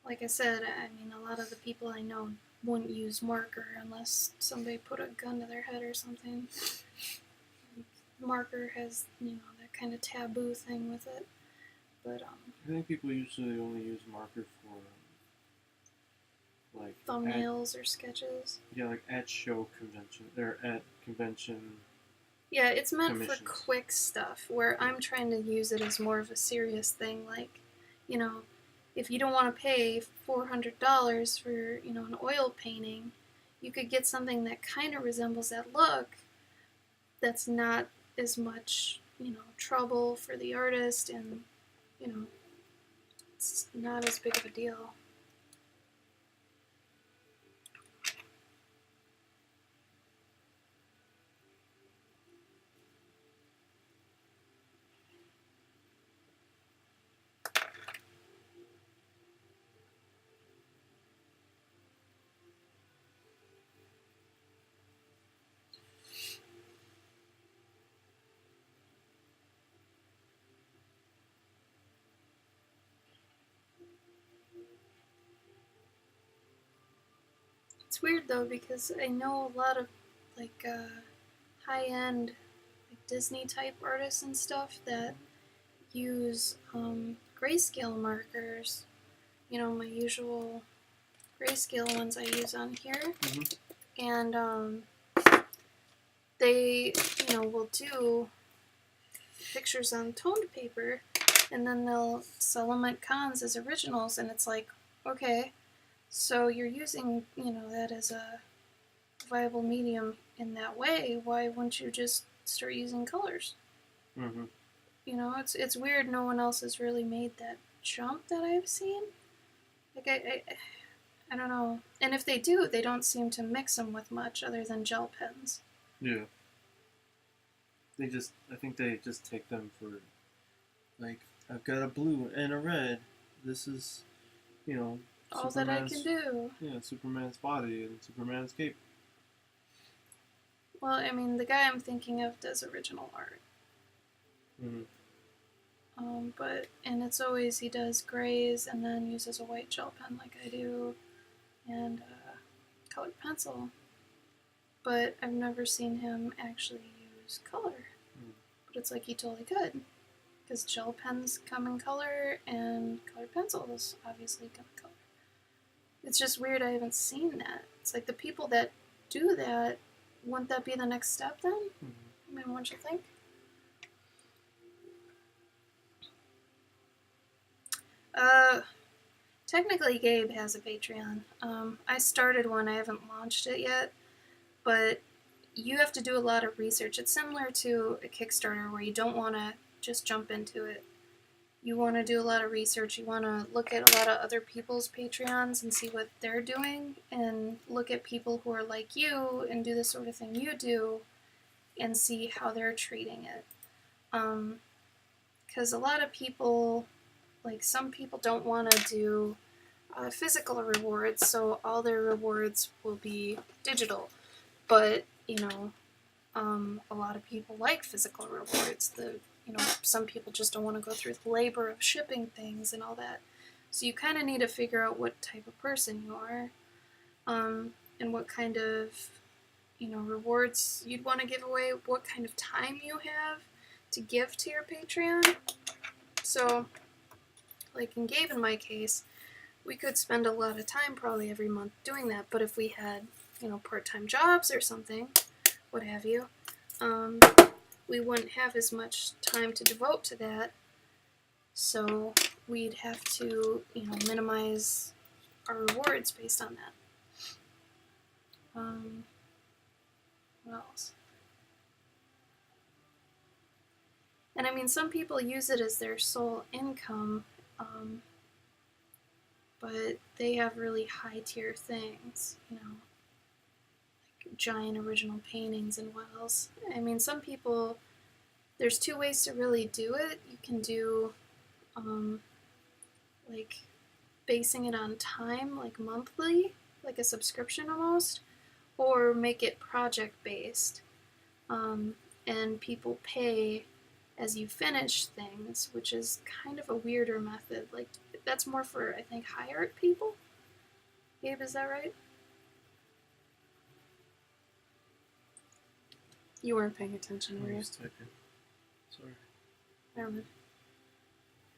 Like I said, I mean, a lot of the people I know wouldn't use marker unless somebody put a gun to their head or something. Marker has, you know, that kind of taboo thing with it. But I think people usually only use marker for like thumbnails or sketches. Yeah, like at show convention or at convention. Yeah, it's meant for quick stuff. Where I'm trying to use it as more of a serious thing. Like, you know, if you don't want to pay $400 for, you know, an oil painting, you could get something that kind of resembles that look. That's not as much, you know, trouble for the artist, and, you know, it's not as big of a deal. It's weird though, because I know a lot of like high-end like Disney type artists and stuff that use grayscale markers. You know, my usual grayscale ones I use on here, and they, you know, will do pictures on toned paper, and then they'll sell them at cons as originals, and it's like, Okay. So you're using, that as a viable medium in that way. Why wouldn't you just start using colors? Mm-hmm. It's weird. No one else has really made that jump that I've seen. Like I don't know. And if they do, they don't seem to mix them with much other than gel pens. Yeah. I think they just take them for, like, I've got a blue and a red. This is, you know, All that I can do. Yeah, Superman's body and Superman's cape. Well, I mean, the guy I'm thinking of does original art. Mm-hmm. And it's always he does grays and then uses a white gel pen like I do, and colored pencil. But I've never seen him actually use color. Mm. But it's like he totally could, because gel pens come in color and colored pencils obviously come in color. It's just weird I haven't seen that. It's like the people that do that, wouldn't that be the next step then? Mm-hmm. I mean, what you think? Technically Gabe has a Patreon. I started one, I haven't launched it yet, but you have to do a lot of research. It's similar to a Kickstarter where you don't want to just jump into it. You want to do a lot of research. You want to look at a lot of other people's Patreons and see what they're doing, and look at people who are like you and do the sort of thing you do and see how they're treating it. Because a lot of people, like some people don't want to do physical rewards, so all their rewards will be digital. But, a lot of people like physical rewards. Some people just don't want to go through the labor of shipping things and all that. So you kind of need to figure out what type of person you are, and what kind of, rewards you'd want to give away, what kind of time you have to give to your Patreon. So, like in Gabe and my case, we could spend a lot of time probably every month doing that, but if we had, part-time jobs or something, what have you, we wouldn't have as much time to devote to that, so we'd have to, minimize our rewards based on that. What else? And I mean, some people use it as their sole income, but they have really high tier things, like giant original paintings and what else. I mean, some people, there's two ways to really do it. You can do, like, basing it on time, like monthly, like a subscription almost, or make it project based. And people pay as you finish things, which is kind of a weirder method. Like, that's more for, I think, high art people. Gabe, is that right? You weren't paying attention, were you? Sorry. Never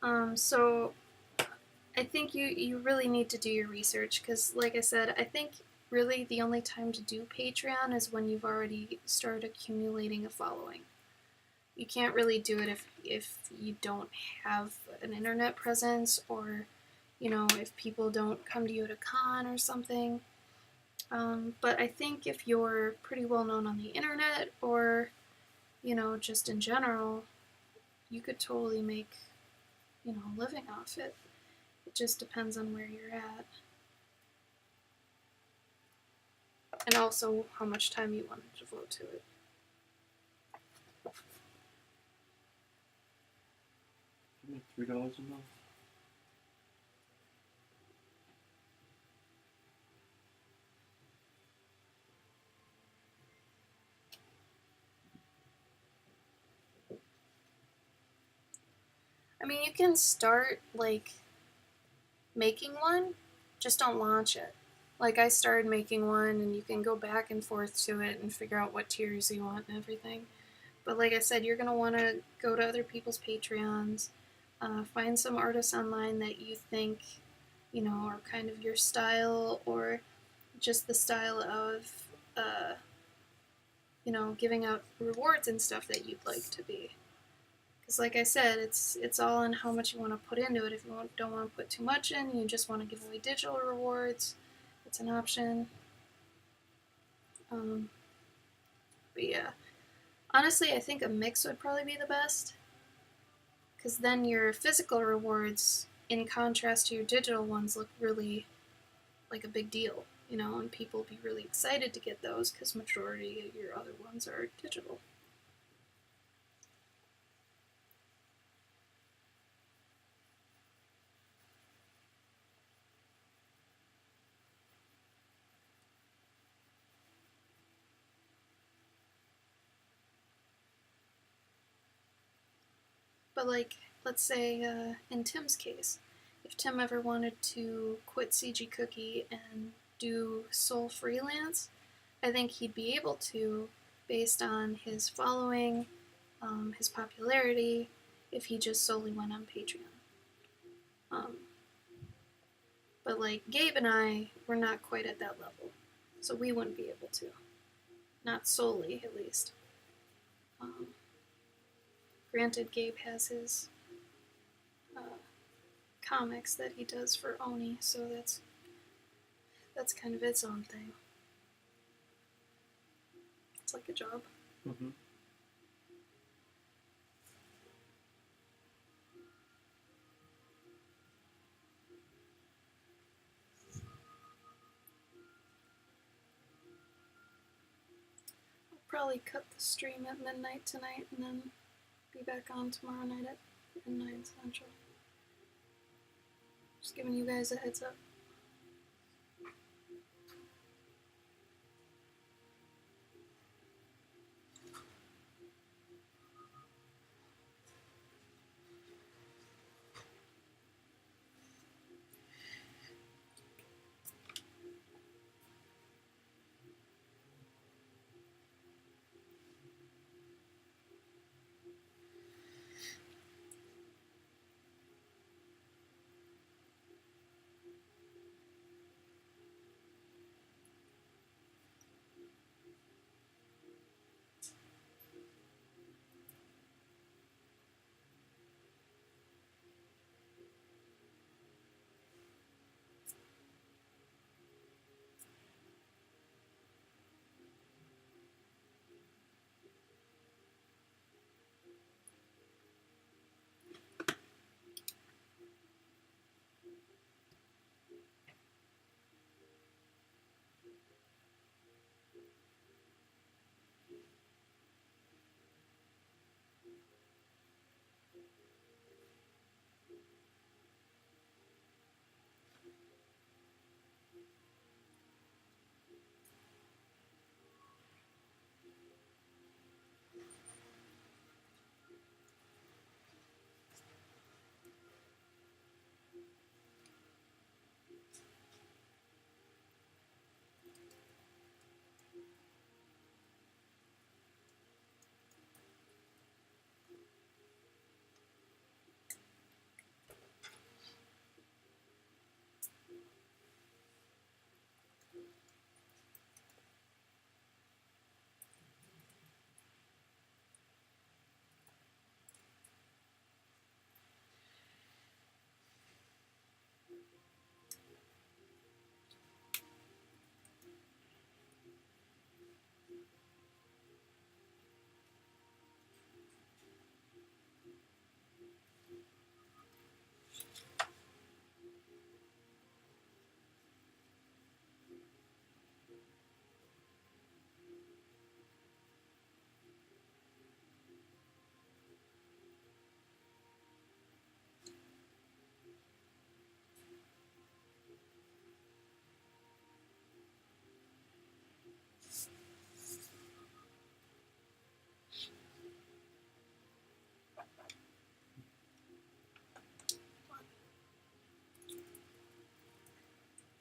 mind. So I think you really need to do your research, because, like I said, I think really the only time to do Patreon is when you've already started accumulating a following. You can't really do it if you don't have an internet presence, or, if people don't come to you at a con or something. But I think if you're pretty well known on the internet, or, just in general, you could totally make, a living off it. It just depends on where you're at. And also how much time you want to devote to it. $3 a month. I mean, you can start, like, making one, just don't launch it. Like, I started making one, and you can go back and forth to it and figure out what tiers you want and everything. But like I said, you're going to want to go to other people's Patreons, find some artists online that you think, are kind of your style, or just the style of, giving out rewards and stuff that you'd like to be. Because, like I said, it's all in how much you want to put into it. If you don't want to put too much in, you just want to give away digital rewards, it's an option. Um, but yeah, honestly, I think a mix would probably be the best. Because then your physical rewards, in contrast to your digital ones, look really like a big deal, and people be really excited to get those because majority of your other ones are digital. But like, let's say in Tim's case, if Tim ever wanted to quit CG Cookie and do sole freelance, I think he'd be able to based on his following, his popularity, if he just solely went on Patreon. Um, but like Gabe and I, we're not quite at that level, so we wouldn't be able to, not solely at least. Um, Granted, Gabe has his comics that he does for Oni, so that's kind of its own thing. It's like a job. Mm-hmm. I'll probably cut the stream at midnight tonight and then be back on tomorrow night at 9 Central. Just giving you guys a heads up.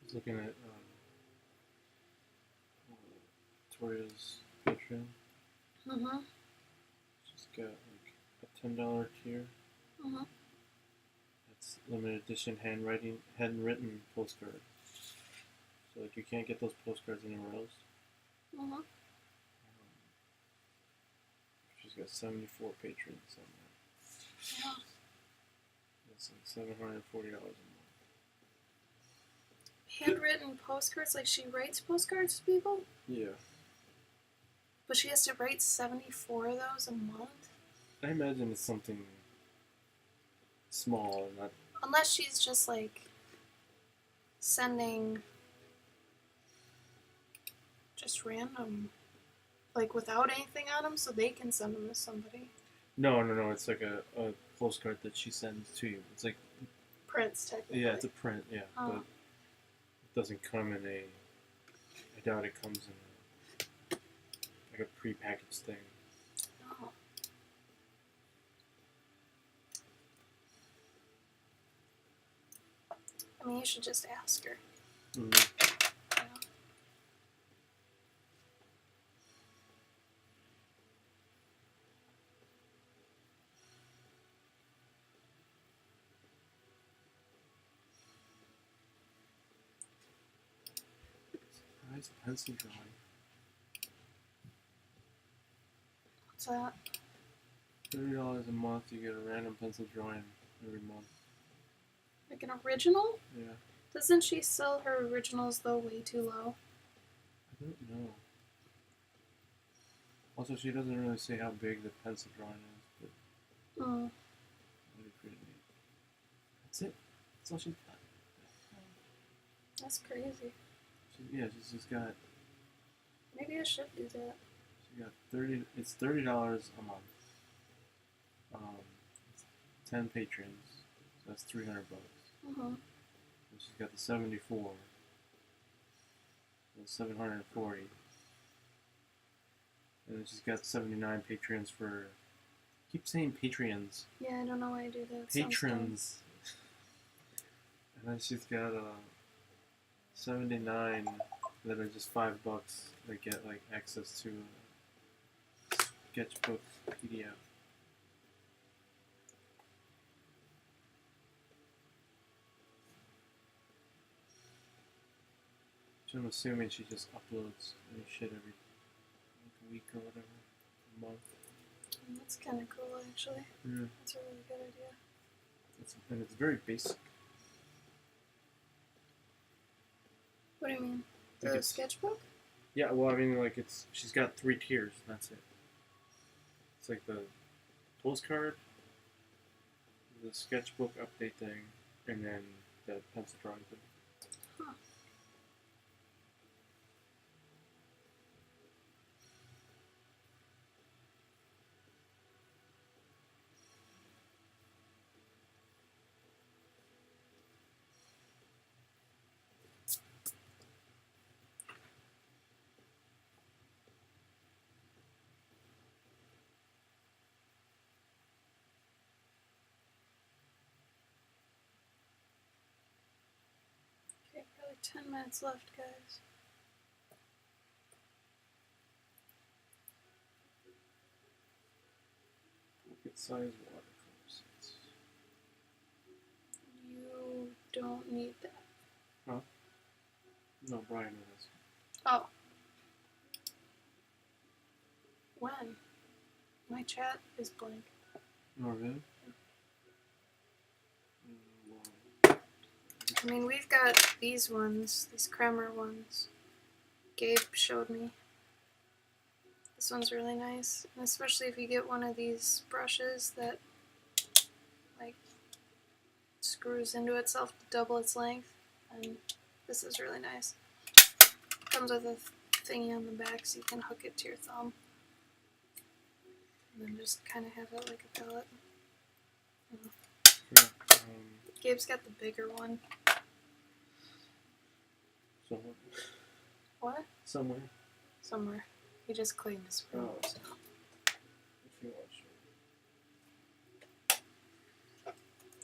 I was looking at Toria's Patreon. Mm-hmm. She's got like a $10 tier. Mm-hmm. That's limited edition handwritten postcard. So like you can't get those postcards anywhere else. Mm-hmm. She's got 74 patrons on that. Yeah. It's like $740 a month. Handwritten postcards, like she writes postcards to people, Yeah. but she has to write 74 of those a month. I imagine it's something small and not. Unless she's just like sending just random, like without anything on them, so they can send them to somebody. No. It's like a postcard that she sends to you. It's like. Prints, technically. Yeah, it's a print, yeah. Oh. But it doesn't come in a. I doubt it comes in like a prepackaged thing. Oh. I mean, you should just ask her. Mm-hmm. You know? Nice pencil drawing. What's that? $30 a month, you get a random pencil drawing every month. Like an original? Yeah. Doesn't she sell her originals though way too low? I don't know. Also, she doesn't really say how big the pencil drawing is, but really pretty neat. That's it. That's all she's got. That's crazy. She's just got. Maybe I should do that. She got 30. It's $30 a month. It's 10 patrons, so that's $300. Mm-hmm. And she's got the 74. So 740. And then she's got 79 patrons for. I keep saying Patreons. Yeah, I don't know why I do that. Patrons. And then she's got 79 that are just $5 that get like access to a sketchbook PDF. So I'm assuming she just uploads new shit every week or whatever, a month. That's kind of cool, actually. Yeah. That's a really good idea. And it's very basic. What do you mean? Like The it's- sketchbook? Yeah, well, I mean, like she's got 3 tiers. And that's it. It's like the postcard, the sketchbook update thing, and then the pencil drawing thing. Huh. Okay, probably 10 minutes left, guys. Pocket size watercolor sets. You don't need that. No, Brian does. Oh. When? My chat is blank. Oh, really? I mean, we've got these ones, these Kremer ones. Gabe showed me. This one's really nice, and especially if you get one of these brushes that, like, screws into itself to double its length, and this is really nice. Comes with a thingy on the back so you can hook it to your thumb. And then just kind of have it like a palette. Yeah, Gabe's got the bigger one. somewhere. What? Somewhere. Somewhere. He just cleaned his room. Oh. If you watch.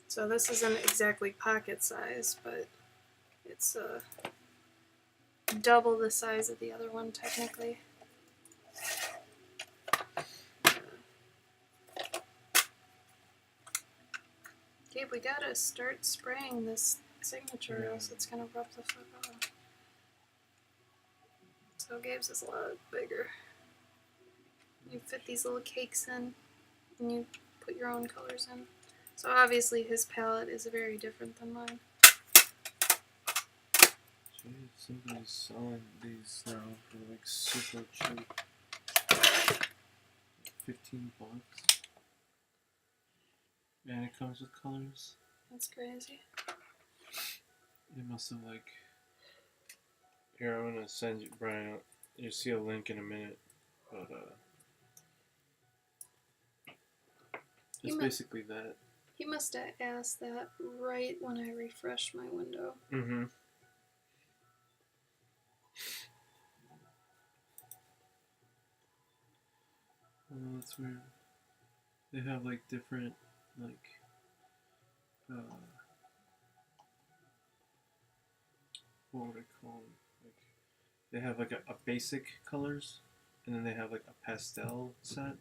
So this isn't exactly pocket size, but it's double the size of the other one technically. Gabe, we gotta start spraying this signature, or else it's gonna rub the fuck off. So Gabe's is a lot bigger. You fit these little cakes in, and you put your own colors in. So obviously his palette is very different than mine. Jeez, somebody's selling these now for like super cheap. 15 bucks. And it comes with colors. That's crazy. They must have like. Here, I'm gonna send you, Brian. You'll see a link in a minute, but it's basically that. He must have asked that right when I refreshed my window. Mm-hmm. Oh, that's weird. They have like different, like, what would I call them? Like, they have like a basic colors, and then they have like a pastel set.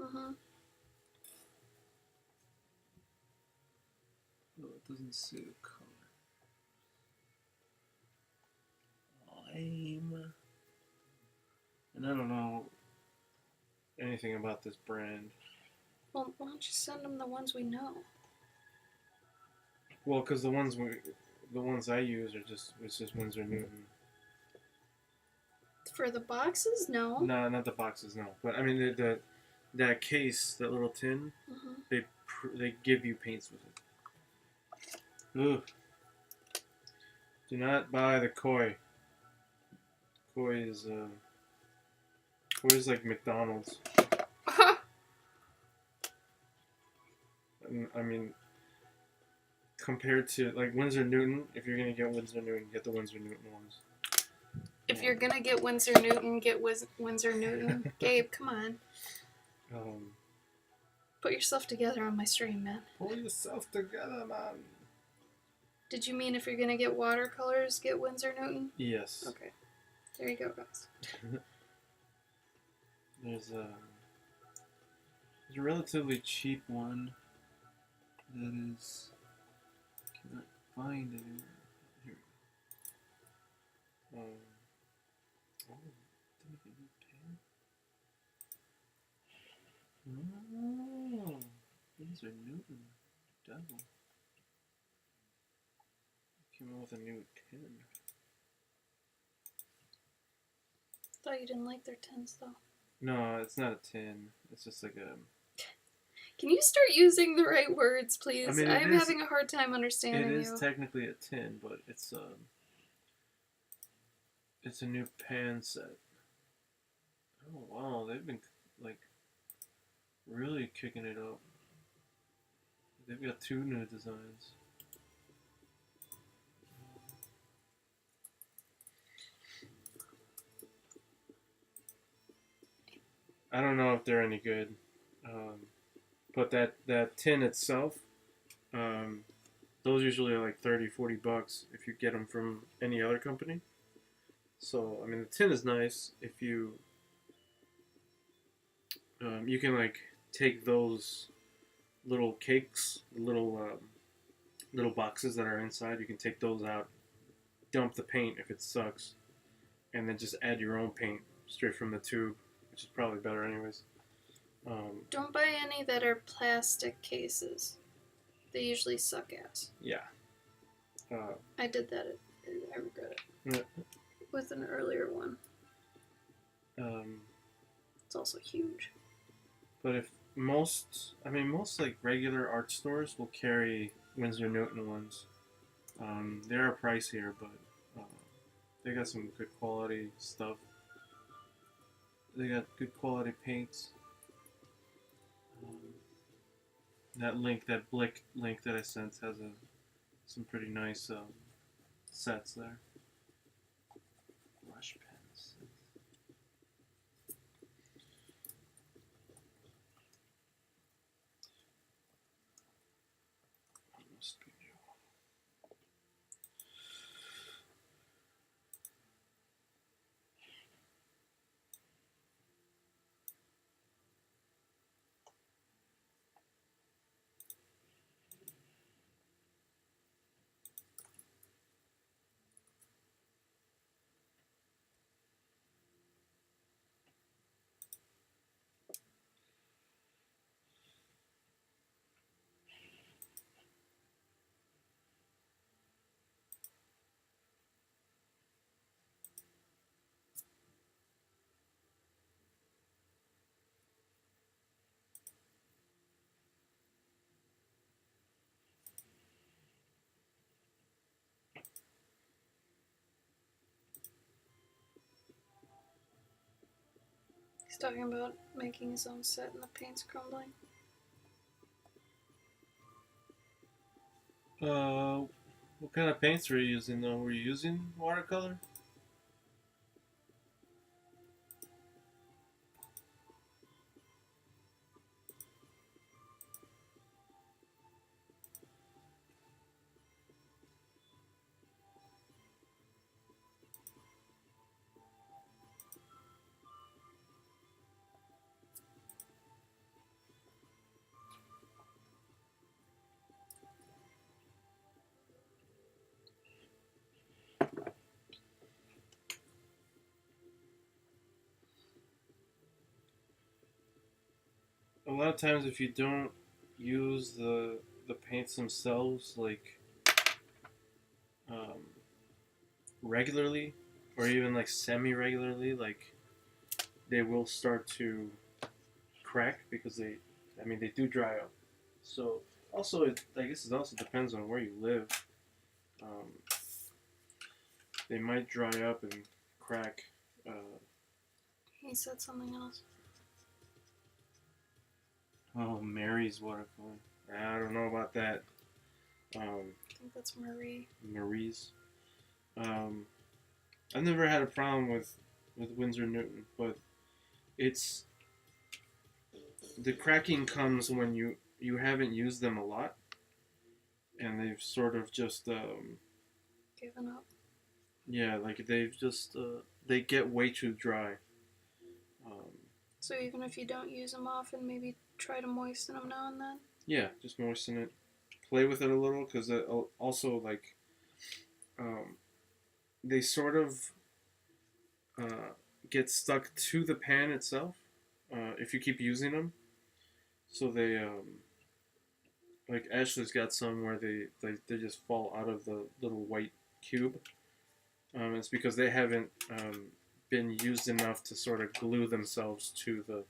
Mm-hmm. Oh, it doesn't say the color. Lime. And I don't know anything about this brand. Well, why don't you send them the ones we know? Well, because the ones I use are it's just Winsor Newton. For the boxes, no. No, not the boxes, no. But I mean that case, that little tin, they give you paints with it. Ugh. Do not buy the koi. Koi is like McDonald's. I mean, compared to like Winsor Newton, if you're gonna get Winsor Newton, get the Winsor Newton ones. If you're gonna get Winsor Newton, get Winsor Newton. Gabe, come on. Put yourself together on my stream, man. Pull yourself together, man. Did you mean if you're gonna get watercolors, get Winsor Newton? Yes. Okay. There you go, guys. There's a relatively cheap one that is cannot find anywhere. Here. Oh, did I get a new pen? Oh, these are Newton. Devil. Came out with a new tin. Thought you didn't like their tins, though. No, it's not a tin. It's just like a. Can you start using the right words, please? I mean, I'm having a hard time understanding you. It is technically a tin, but it's a new pan set. Oh wow, they've been like really kicking it up. They've got 2 new designs. I don't know if they're any good, but that tin itself, those usually are like 30-40 bucks if you get them from any other company. So I mean, the tin is nice. If you you can like take those little cakes, little boxes that are inside. You can take those out, dump the paint if it sucks, and then just add your own paint straight from the tube, which is probably better anyways. Don't buy any that are plastic cases. They usually suck ass. Yeah. I did that. I regret it. Yeah. With an earlier one. It's also huge. But if most like regular art stores will carry Winsor Newton ones. They are pricier, but they got some good quality stuff. They got good quality paints. That Blick link that I sent has some pretty nice sets there. Brush pens. Must be new. He's talking about making his own set and the paint's crumbling. What kind of paints were you using though? Were you using watercolor? A lot of times, if you don't use the paints themselves like um, regularly, or even like semi-regularly, like they will start to crack because they do dry up. So also, I guess it also depends on where you live. Um, they might dry up and crack. Uh, He said something else. oh, Mary's watercolor. I don't know about that. I think that's Marie. Marie's. Um, I've never had a problem with Winsor Newton, but it's the cracking comes when you haven't used them a lot, and they've sort of just Given up. yeah, like they've just they get way too dry. So even if you don't use them often, maybe try to moisten them now and then? Yeah, just moisten it, play with it a little, because it also like they sort of get stuck to the pan itself if you keep using them. So they like Ashley's got some where they just fall out of the little white cube. It's because they haven't been used enough to sort of glue themselves to the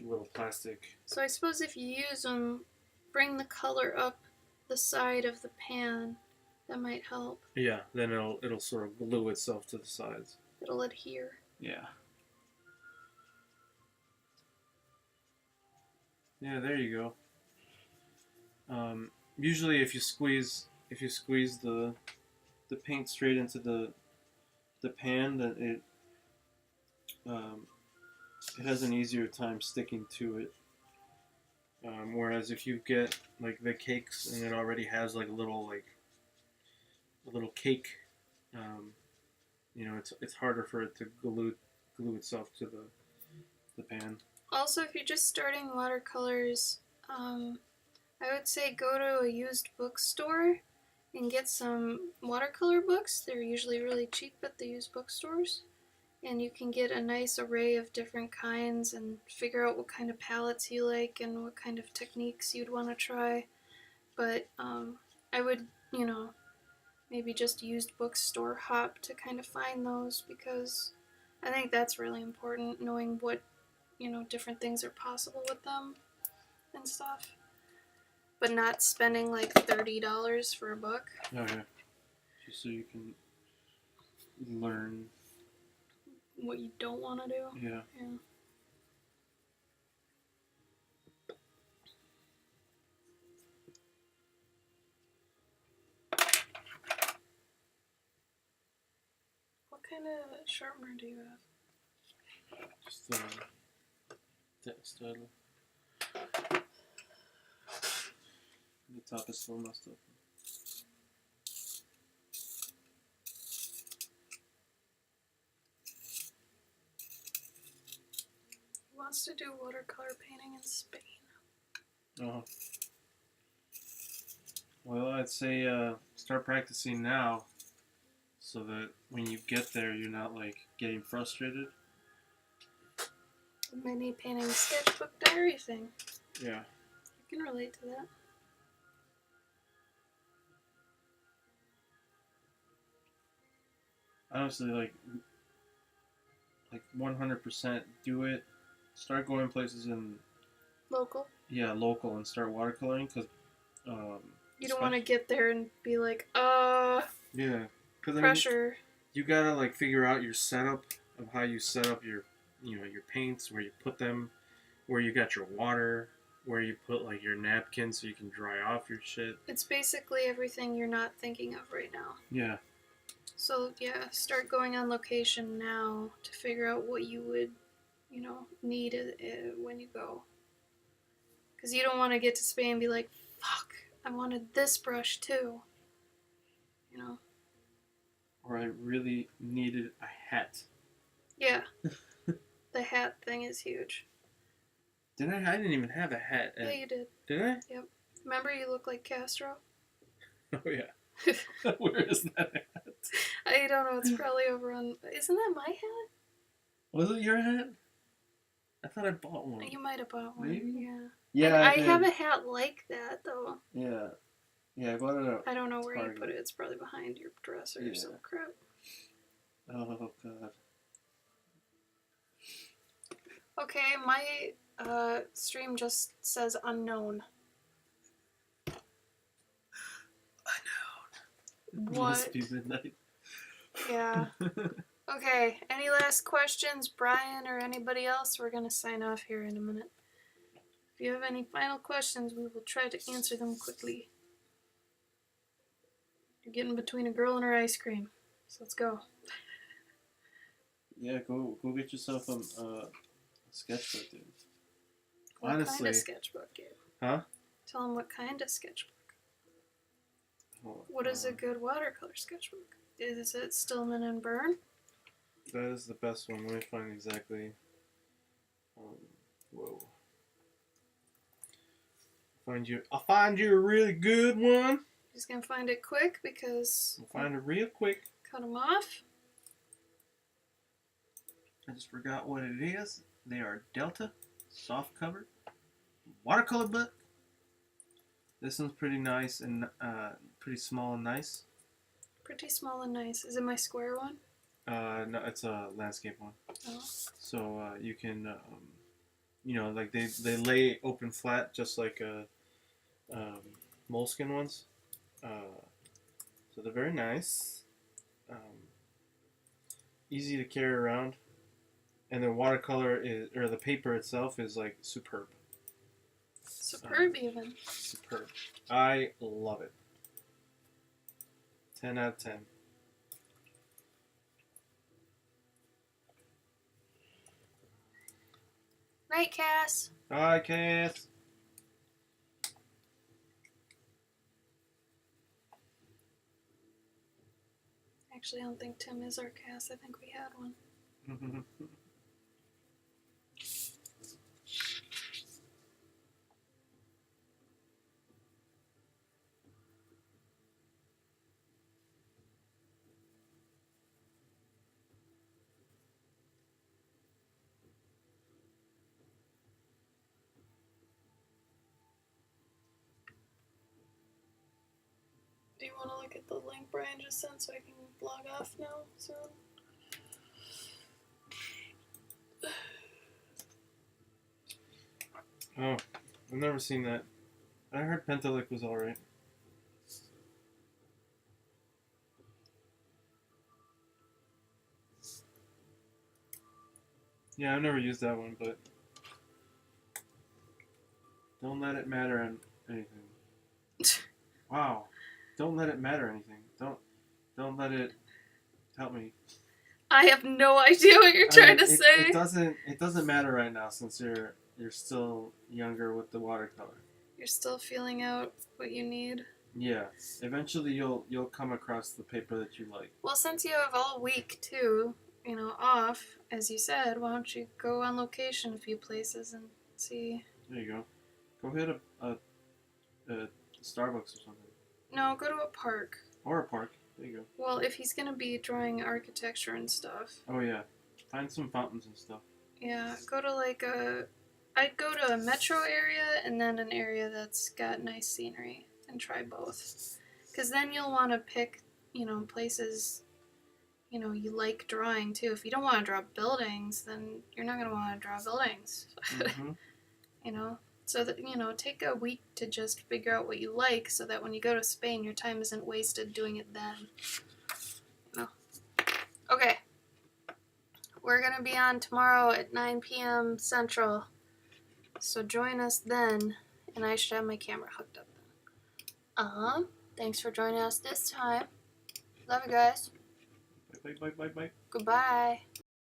little plastic. So I suppose if you use them, bring the color up the side of the pan. That might help. Yeah, then it'll sort of glue itself to the sides. It'll adhere. Yeah. Yeah, there you go. Usually, if you squeeze the paint straight into the pan, then it has an easier time sticking to it. Whereas if you get like the cakes and it already has like a little cake, it's harder for it to glue itself to the pan. Also, if you're just starting watercolors, I would say go to a used bookstore and get some watercolor books. They're usually really cheap at the used bookstores. And you can get a nice array of different kinds and figure out what kind of palettes you like and what kind of techniques you'd want to try. But I would, maybe just used bookstore hop to kind of find those, because I think that's really important, knowing what, different things are possible with them and stuff. But not spending like $30 for a book. Oh yeah, just so you can learn what you don't want to do. Yeah. What kind of sharpener do you have? Just that style. The top is still messed up. He wants to do watercolor painting in Spain. Oh. Well, I'd say start practicing now, so that when you get there, you're not like getting frustrated. Mini painting sketchbook diary thing. Yeah. I can relate to that. Honestly, like 100% do it. Start going places in local, and start watercoloring, because you don't want to get there and be like, yeah, because pressure. You gotta like figure out your setup of how you set up your your paints, where you put them, where you got your water, where you put like your napkins so you can dry off your shit. It's basically everything you're not thinking of right now. Yeah. So yeah, start going on location now to figure out what you would, need when you go. Because you don't want to get to Spain and be like, fuck, I wanted this brush too. Or I really needed a hat. Yeah. The hat thing is huge. Did I? I didn't even have a hat. Yeah, you did. Did I? Yep. Remember you look like Castro? Oh yeah. Where is that hat? I don't know. It's probably over on. Isn't that my hat? Was it your hat? I thought I bought one. You might have bought one. Maybe? Yeah. Yeah, I have a hat like that though. Yeah. Yeah, I bought it out. I don't know where Target. you put it. It's probably behind your dresser or some crap. Oh god. Okay, my stream just says unknown. Unknown. What? Must be midnight. Yeah. Okay, any last questions, Brian or anybody else? We're gonna sign off here in a minute. If you have any final questions, we will try to answer them quickly. You're getting between a girl and her ice cream, so let's go. Yeah, go get yourself a sketchbook, dude. What Honestly. kind of sketchbook, Gabe? Huh? Tell them what kind of sketchbook. Oh, What is a good watercolor sketchbook? Is it Stillman and Byrne? That is the best one. Let me find exactly. Whoa. I'll find you a really good one. Just gonna find it quick because I'll find it real quick. cut them off. I just forgot what it is. They are Delta, soft cover, watercolor book. This one's pretty nice and pretty small and nice. Pretty small and nice. Is it my square one? No, it's a landscape one. Oh. So you can, like they lay open flat just like moleskin ones. So they're very nice. Easy to carry around. And the watercolor the paper itself is like superb. Superb even. Superb. I love it. 10 out of 10. Night, Cass. Hi, Cass. Actually, I don't think Tim is our Cass. I think we had one. Do you want to look at the link Brian just sent so I can log off now soon? Oh, I've never seen that. I heard Pentalic was alright. Yeah, I've never used that one, but don't let it matter on anything. Wow. Don't let it matter anything. Don't let it help me. I have no idea what you're trying to say. It doesn't matter right now since you're still younger with the watercolor. You're still feeling out what you need. Yeah. Eventually you'll come across the paper that you like. Well, since you have all week too, off, as you said, why don't you go on location a few places and see? There you go. Go hit a Starbucks or something. No, go to a park. Or a park. There you go. Well, if he's gonna be drawing architecture and stuff. Oh yeah. Find some fountains and stuff. Yeah, go to I'd go to a metro area and then an area that's got nice scenery and try both. Because then you'll want to pick, places, you like drawing too. If you don't want to draw buildings, then you're not going to want to draw buildings. Mm-hmm. So that, take a week to just figure out what you like so that when you go to Spain, your time isn't wasted doing it then. Okay. we're going to be on tomorrow at 9 p.m. Central. So join us then. And I should have my camera hooked up then. Thanks for joining us this time. Love you guys. Bye, bye, bye, bye, bye. Goodbye.